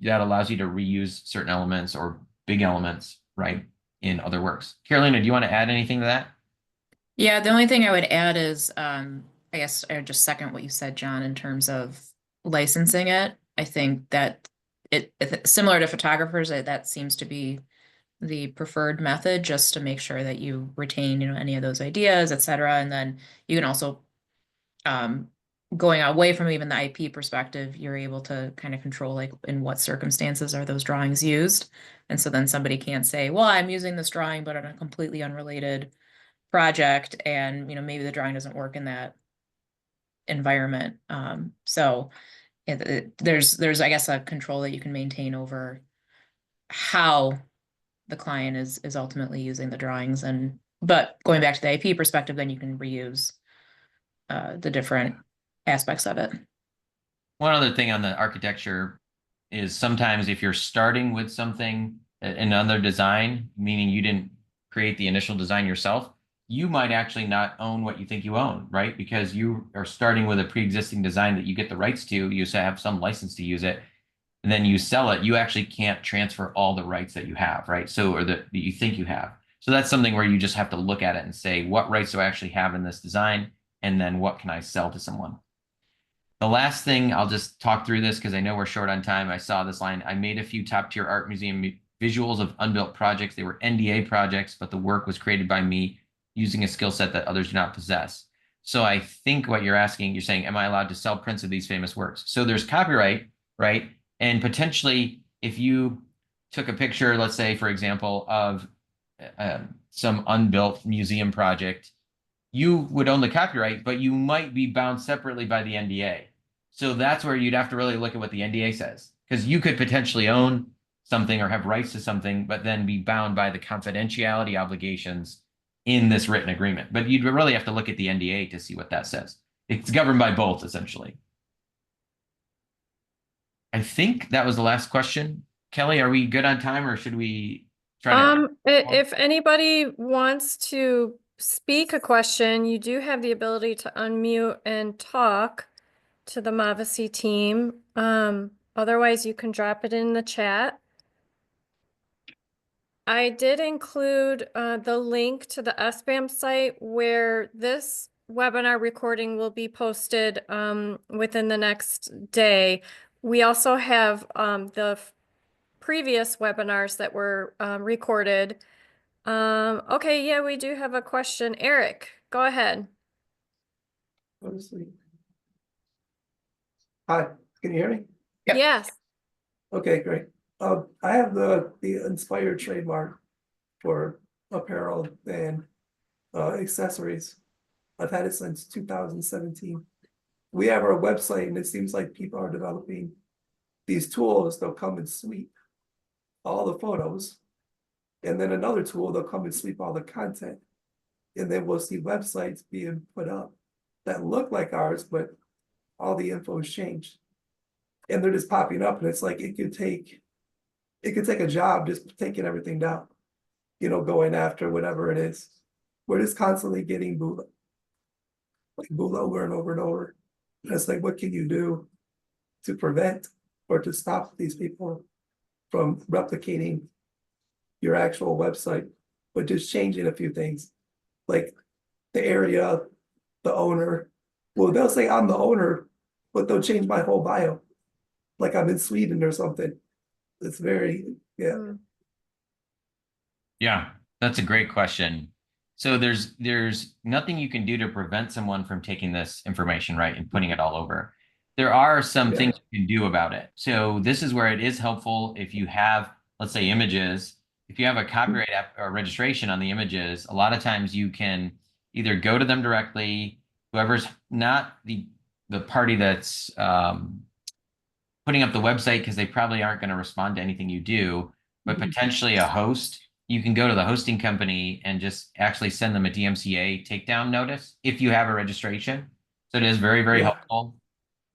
that allows you to reuse certain elements or big elements, right, in other works. Carolina, do you want to add anything to that? Yeah, the only thing I would add is, I guess I would just second what you said, John, in terms of licensing it. I think that similar to photographers, that seems to be the preferred method, just to make sure that you retain, any of those ideas, et cetera. And then you can also, going away from even the IP perspective, you're able to kind of control, like, in what circumstances are those drawings used. And so then somebody can't say, well, I'm using this drawing, but on a completely unrelated project, and maybe the drawing doesn't work in that environment. So there's I guess a control that you can maintain over how the client is ultimately using the drawings. And but going back to the IP perspective, then you can reuse the different aspects of it. One other thing on the architecture is sometimes if you're starting with something, another design, meaning you didn't create the initial design yourself, you might actually not own what you think you own, right? Because you are starting with a pre-existing design that you get the rights to, you have some license to use it, and then you sell it, you actually can't transfer all the rights that you have, right? So, or that you think you have. So that's something where you just have to look at it and say, what rights do I actually have in this design? And then what can I sell to someone? The last thing, I'll just talk through this because I know we're short on time. I saw this line. I made a few top-tier art museum visuals of unbuilt projects. They were NDA projects, but the work was created by me using a skill set that others do not possess. So I think what you're asking, you're saying, am I allowed to sell prints of these famous works? So there's copyright, right? And potentially, if you took a picture, let's say, for example, of some unbuilt museum project, you would own the copyright, but you might be bound separately by the NDA. So that's where you'd have to really look at what the NDA says, because you could potentially own something or have rights to something, but then be bound by the confidentiality obligations in this written agreement. But you'd really have to look at the NDA to see what that says. It's governed by both, essentially. I think that was the last question. Kelly, are we good on time, or should we try to? If anybody wants to speak a question, you do have the ability to unmute and talk to the Mavacy team. Otherwise you can drop it in the chat. I did include the link to the SBAM site where this webinar recording will be posted within the next day. We also have the previous webinars that were recorded. Okay, yeah, we do have a question. Eric, go ahead. Honestly. Hi, can you hear me? Yep. Yes. Okay, great. I have the Inspired trademark for apparel and accessories. I've had it since 2017. We have our website, and it seems like people are developing these tools. They'll come and sweep all the photos, and then another tool, they'll come and sweep all the content. And then we'll see websites being put up that look like ours, but all the info has changed. And they're just popping up, and it's like it could take a job just taking everything down, going after whatever it is. We're just constantly getting booed over and over and over. And it's like, what can you do to prevent or to stop these people from replicating your actual website, but just changing a few things, like the area, the owner. Well, they'll say I'm the owner, but they'll change my whole bio, like I'm in Sweden or something. It's very, yeah. Yeah, that's a great question. So there's nothing you can do to prevent someone from taking this information, right, and putting it all over. There are some things you can do about it. So this is where it is helpful if you have, let's say, images. If you have a copyright or registration on the images, a lot of times you can either go to them directly, whoever's not the the party that's putting up the website, because they probably aren't going to respond to anything you do, but Mhm. potentially a host. You can go to the hosting company and just actually send them a DMCA takedown notice if you have a registration. So it is very, very Yeah. helpful.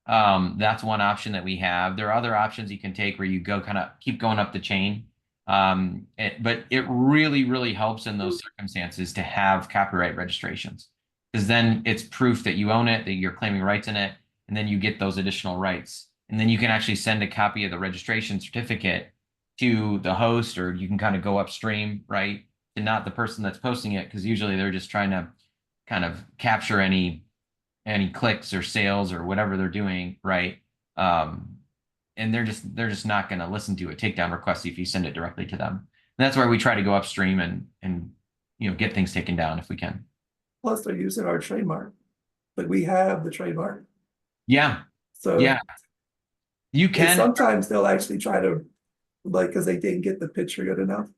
That's one option that we have. There are other options you can take where you go kind of keep going up the chain. But it really, really helps in those circumstances to have copyright registrations, because then it's proof that you own it, that you're claiming rights in it, and then you get those additional rights. And then you can actually send a copy of the registration certificate to the host, or you can kind of go upstream, right? And not the person that's posting it, because usually they're just trying to kind of capture any clicks or sales or whatever they're doing, right? And they're just not going to listen to a takedown request if you send it directly to them. And that's where we try to go upstream and get things taken down if we can. Plus they're using our trademark. Like we have the trademark. Yeah, So yeah, you and can. sometimes they'll actually try to, like, because they didn't get the picture good enough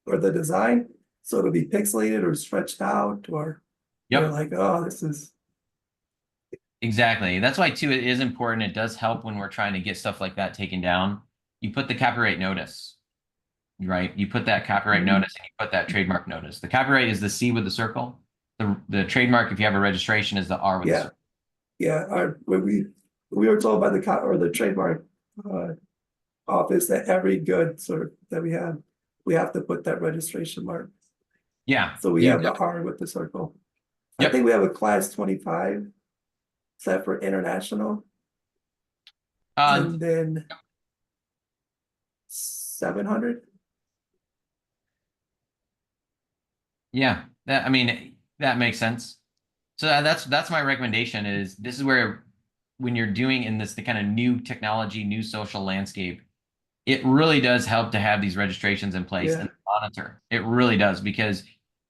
or the design. So it'll be pixelated or stretched out, or they're Yep, like, oh, this is, exactly. That's why too it is important. It does help when we're trying to get stuff like that taken down. You put the copyright notice, right? You put that copyright Mhm. notice and you put that trademark notice. The copyright is the C with the circle. The trademark, if you have a registration, is the R with the yeah, circle. yeah. When we were told by the trademark office that every good sort of that we have to put that registration mark. Yeah, So we have the R with the circle. I yep. think we have a class 25 set for international, Uh, and then 700. yeah, that makes sense. So that's my recommendation is this is where when you're doing in this the kind of new technology, new social landscape, it really does help to have these registrations in place Yeah, and monitor. It really does, because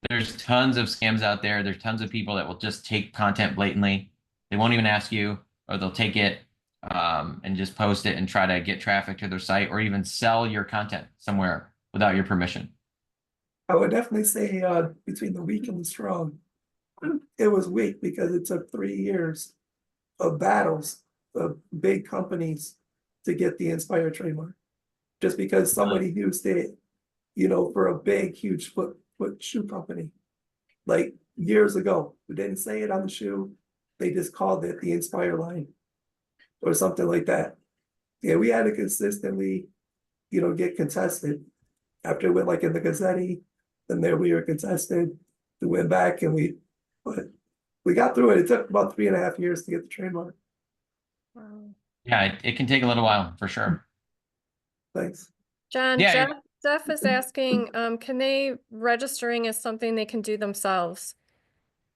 there's tons of scams out there. There's tons of people that will just take content blatantly. They won't even ask you, or they'll take it and just post it and try to get traffic to their site, or even sell your content somewhere without your permission. I would definitely say between the weak and the strong, it was weak because it took 3 years of battles of big companies to get the Inspire trademark. Just because somebody used it, for a big, huge foot shoe company, like years ago, who didn't say it on the shoe, they just called it the Inspire line or something like that. Yeah, we had to consistently, get contested. After it went like in the Gazzetti, then there we were contested. We went back and but we got through it. It took about 3.5 years to get the trademark. Wow. Yeah, it can take a little while for sure. Thanks. John, Yeah, Jeff is asking, can they registering is something they can do themselves?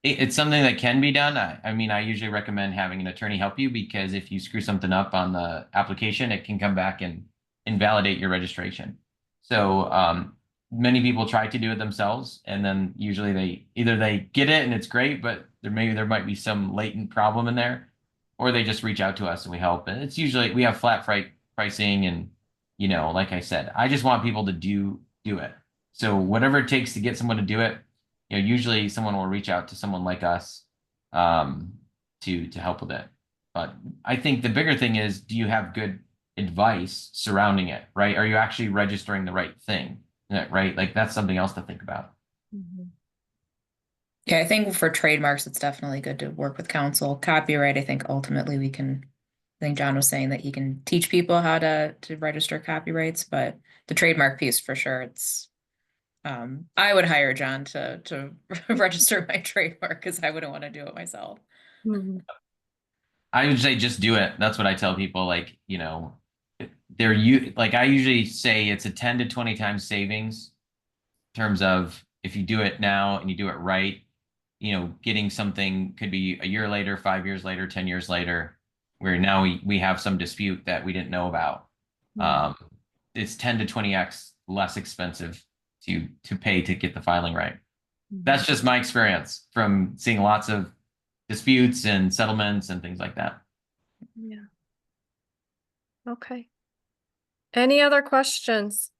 it's something that can be done. I usually recommend having an attorney help you, because if you screw something up on the application, it can come back and invalidate your registration. So many people try to do it themselves, and then usually they get it and it's great, but there might be some latent problem in there, or they just reach out to us and we help. And it's usually we have flat pricing, and like I said, I just want people to do it. So whatever it takes to get someone to do it, usually someone will reach out to someone like us um, to help with it. But I think the bigger thing is, do you have good advice surrounding it, right? Are you actually registering the right thing, right? Like that's something else to think about. Yeah, I think for trademarks, it's definitely good to work with counsel. Copyright, I think ultimately I think John was saying that he can teach people how to register copyrights, but the trademark piece for sure, I would hire John to register my trademark because I wouldn't want to do it myself. Mhm. I would say just do it. That's what I tell people. Like, like I usually say it's a 10 to 20 times savings in terms of if you do it now and you do it right, getting something could be a year later, 5 years later, 10 years later, where now we have some dispute that we didn't know about. Um, it's 10 to 20x less expensive to pay to get the filing right. That's just my experience from seeing lots of disputes and settlements and things like that. Yeah. Okay. Any other questions?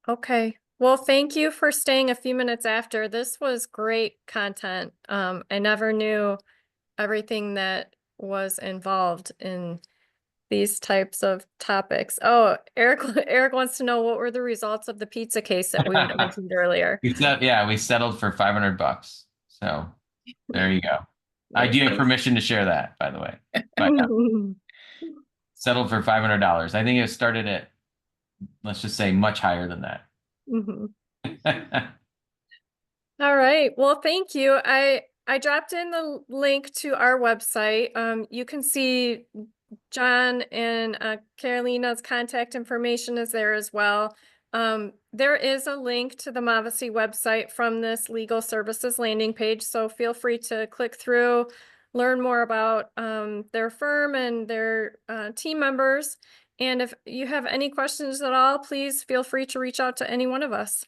Okay. Well, thank you for staying a few minutes after. This was great content. I never knew everything that was involved in these types of topics. Oh, Eric, Eric wants to know what were the results of the pizza case that we mentioned earlier. We settled for $500. So there you go. I do have permission to share that, by the way. But settled for $500. I think it started at, let's just say, much higher than that. All right. Well, thank you. I dropped in the link to our website. You can see John and Carolina's contact information is there as well. There is a link to the Mavacy website from this legal services landing page, so feel free to click through, learn more about their firm and their team members. And if you have any questions at all, please feel free to reach out to any one of us.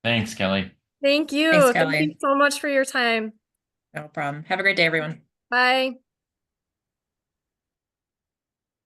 Thanks, Kelly. Thank you. Thanks, Thank you Kelly. so much for your time. No problem. Have a great day, everyone. Bye.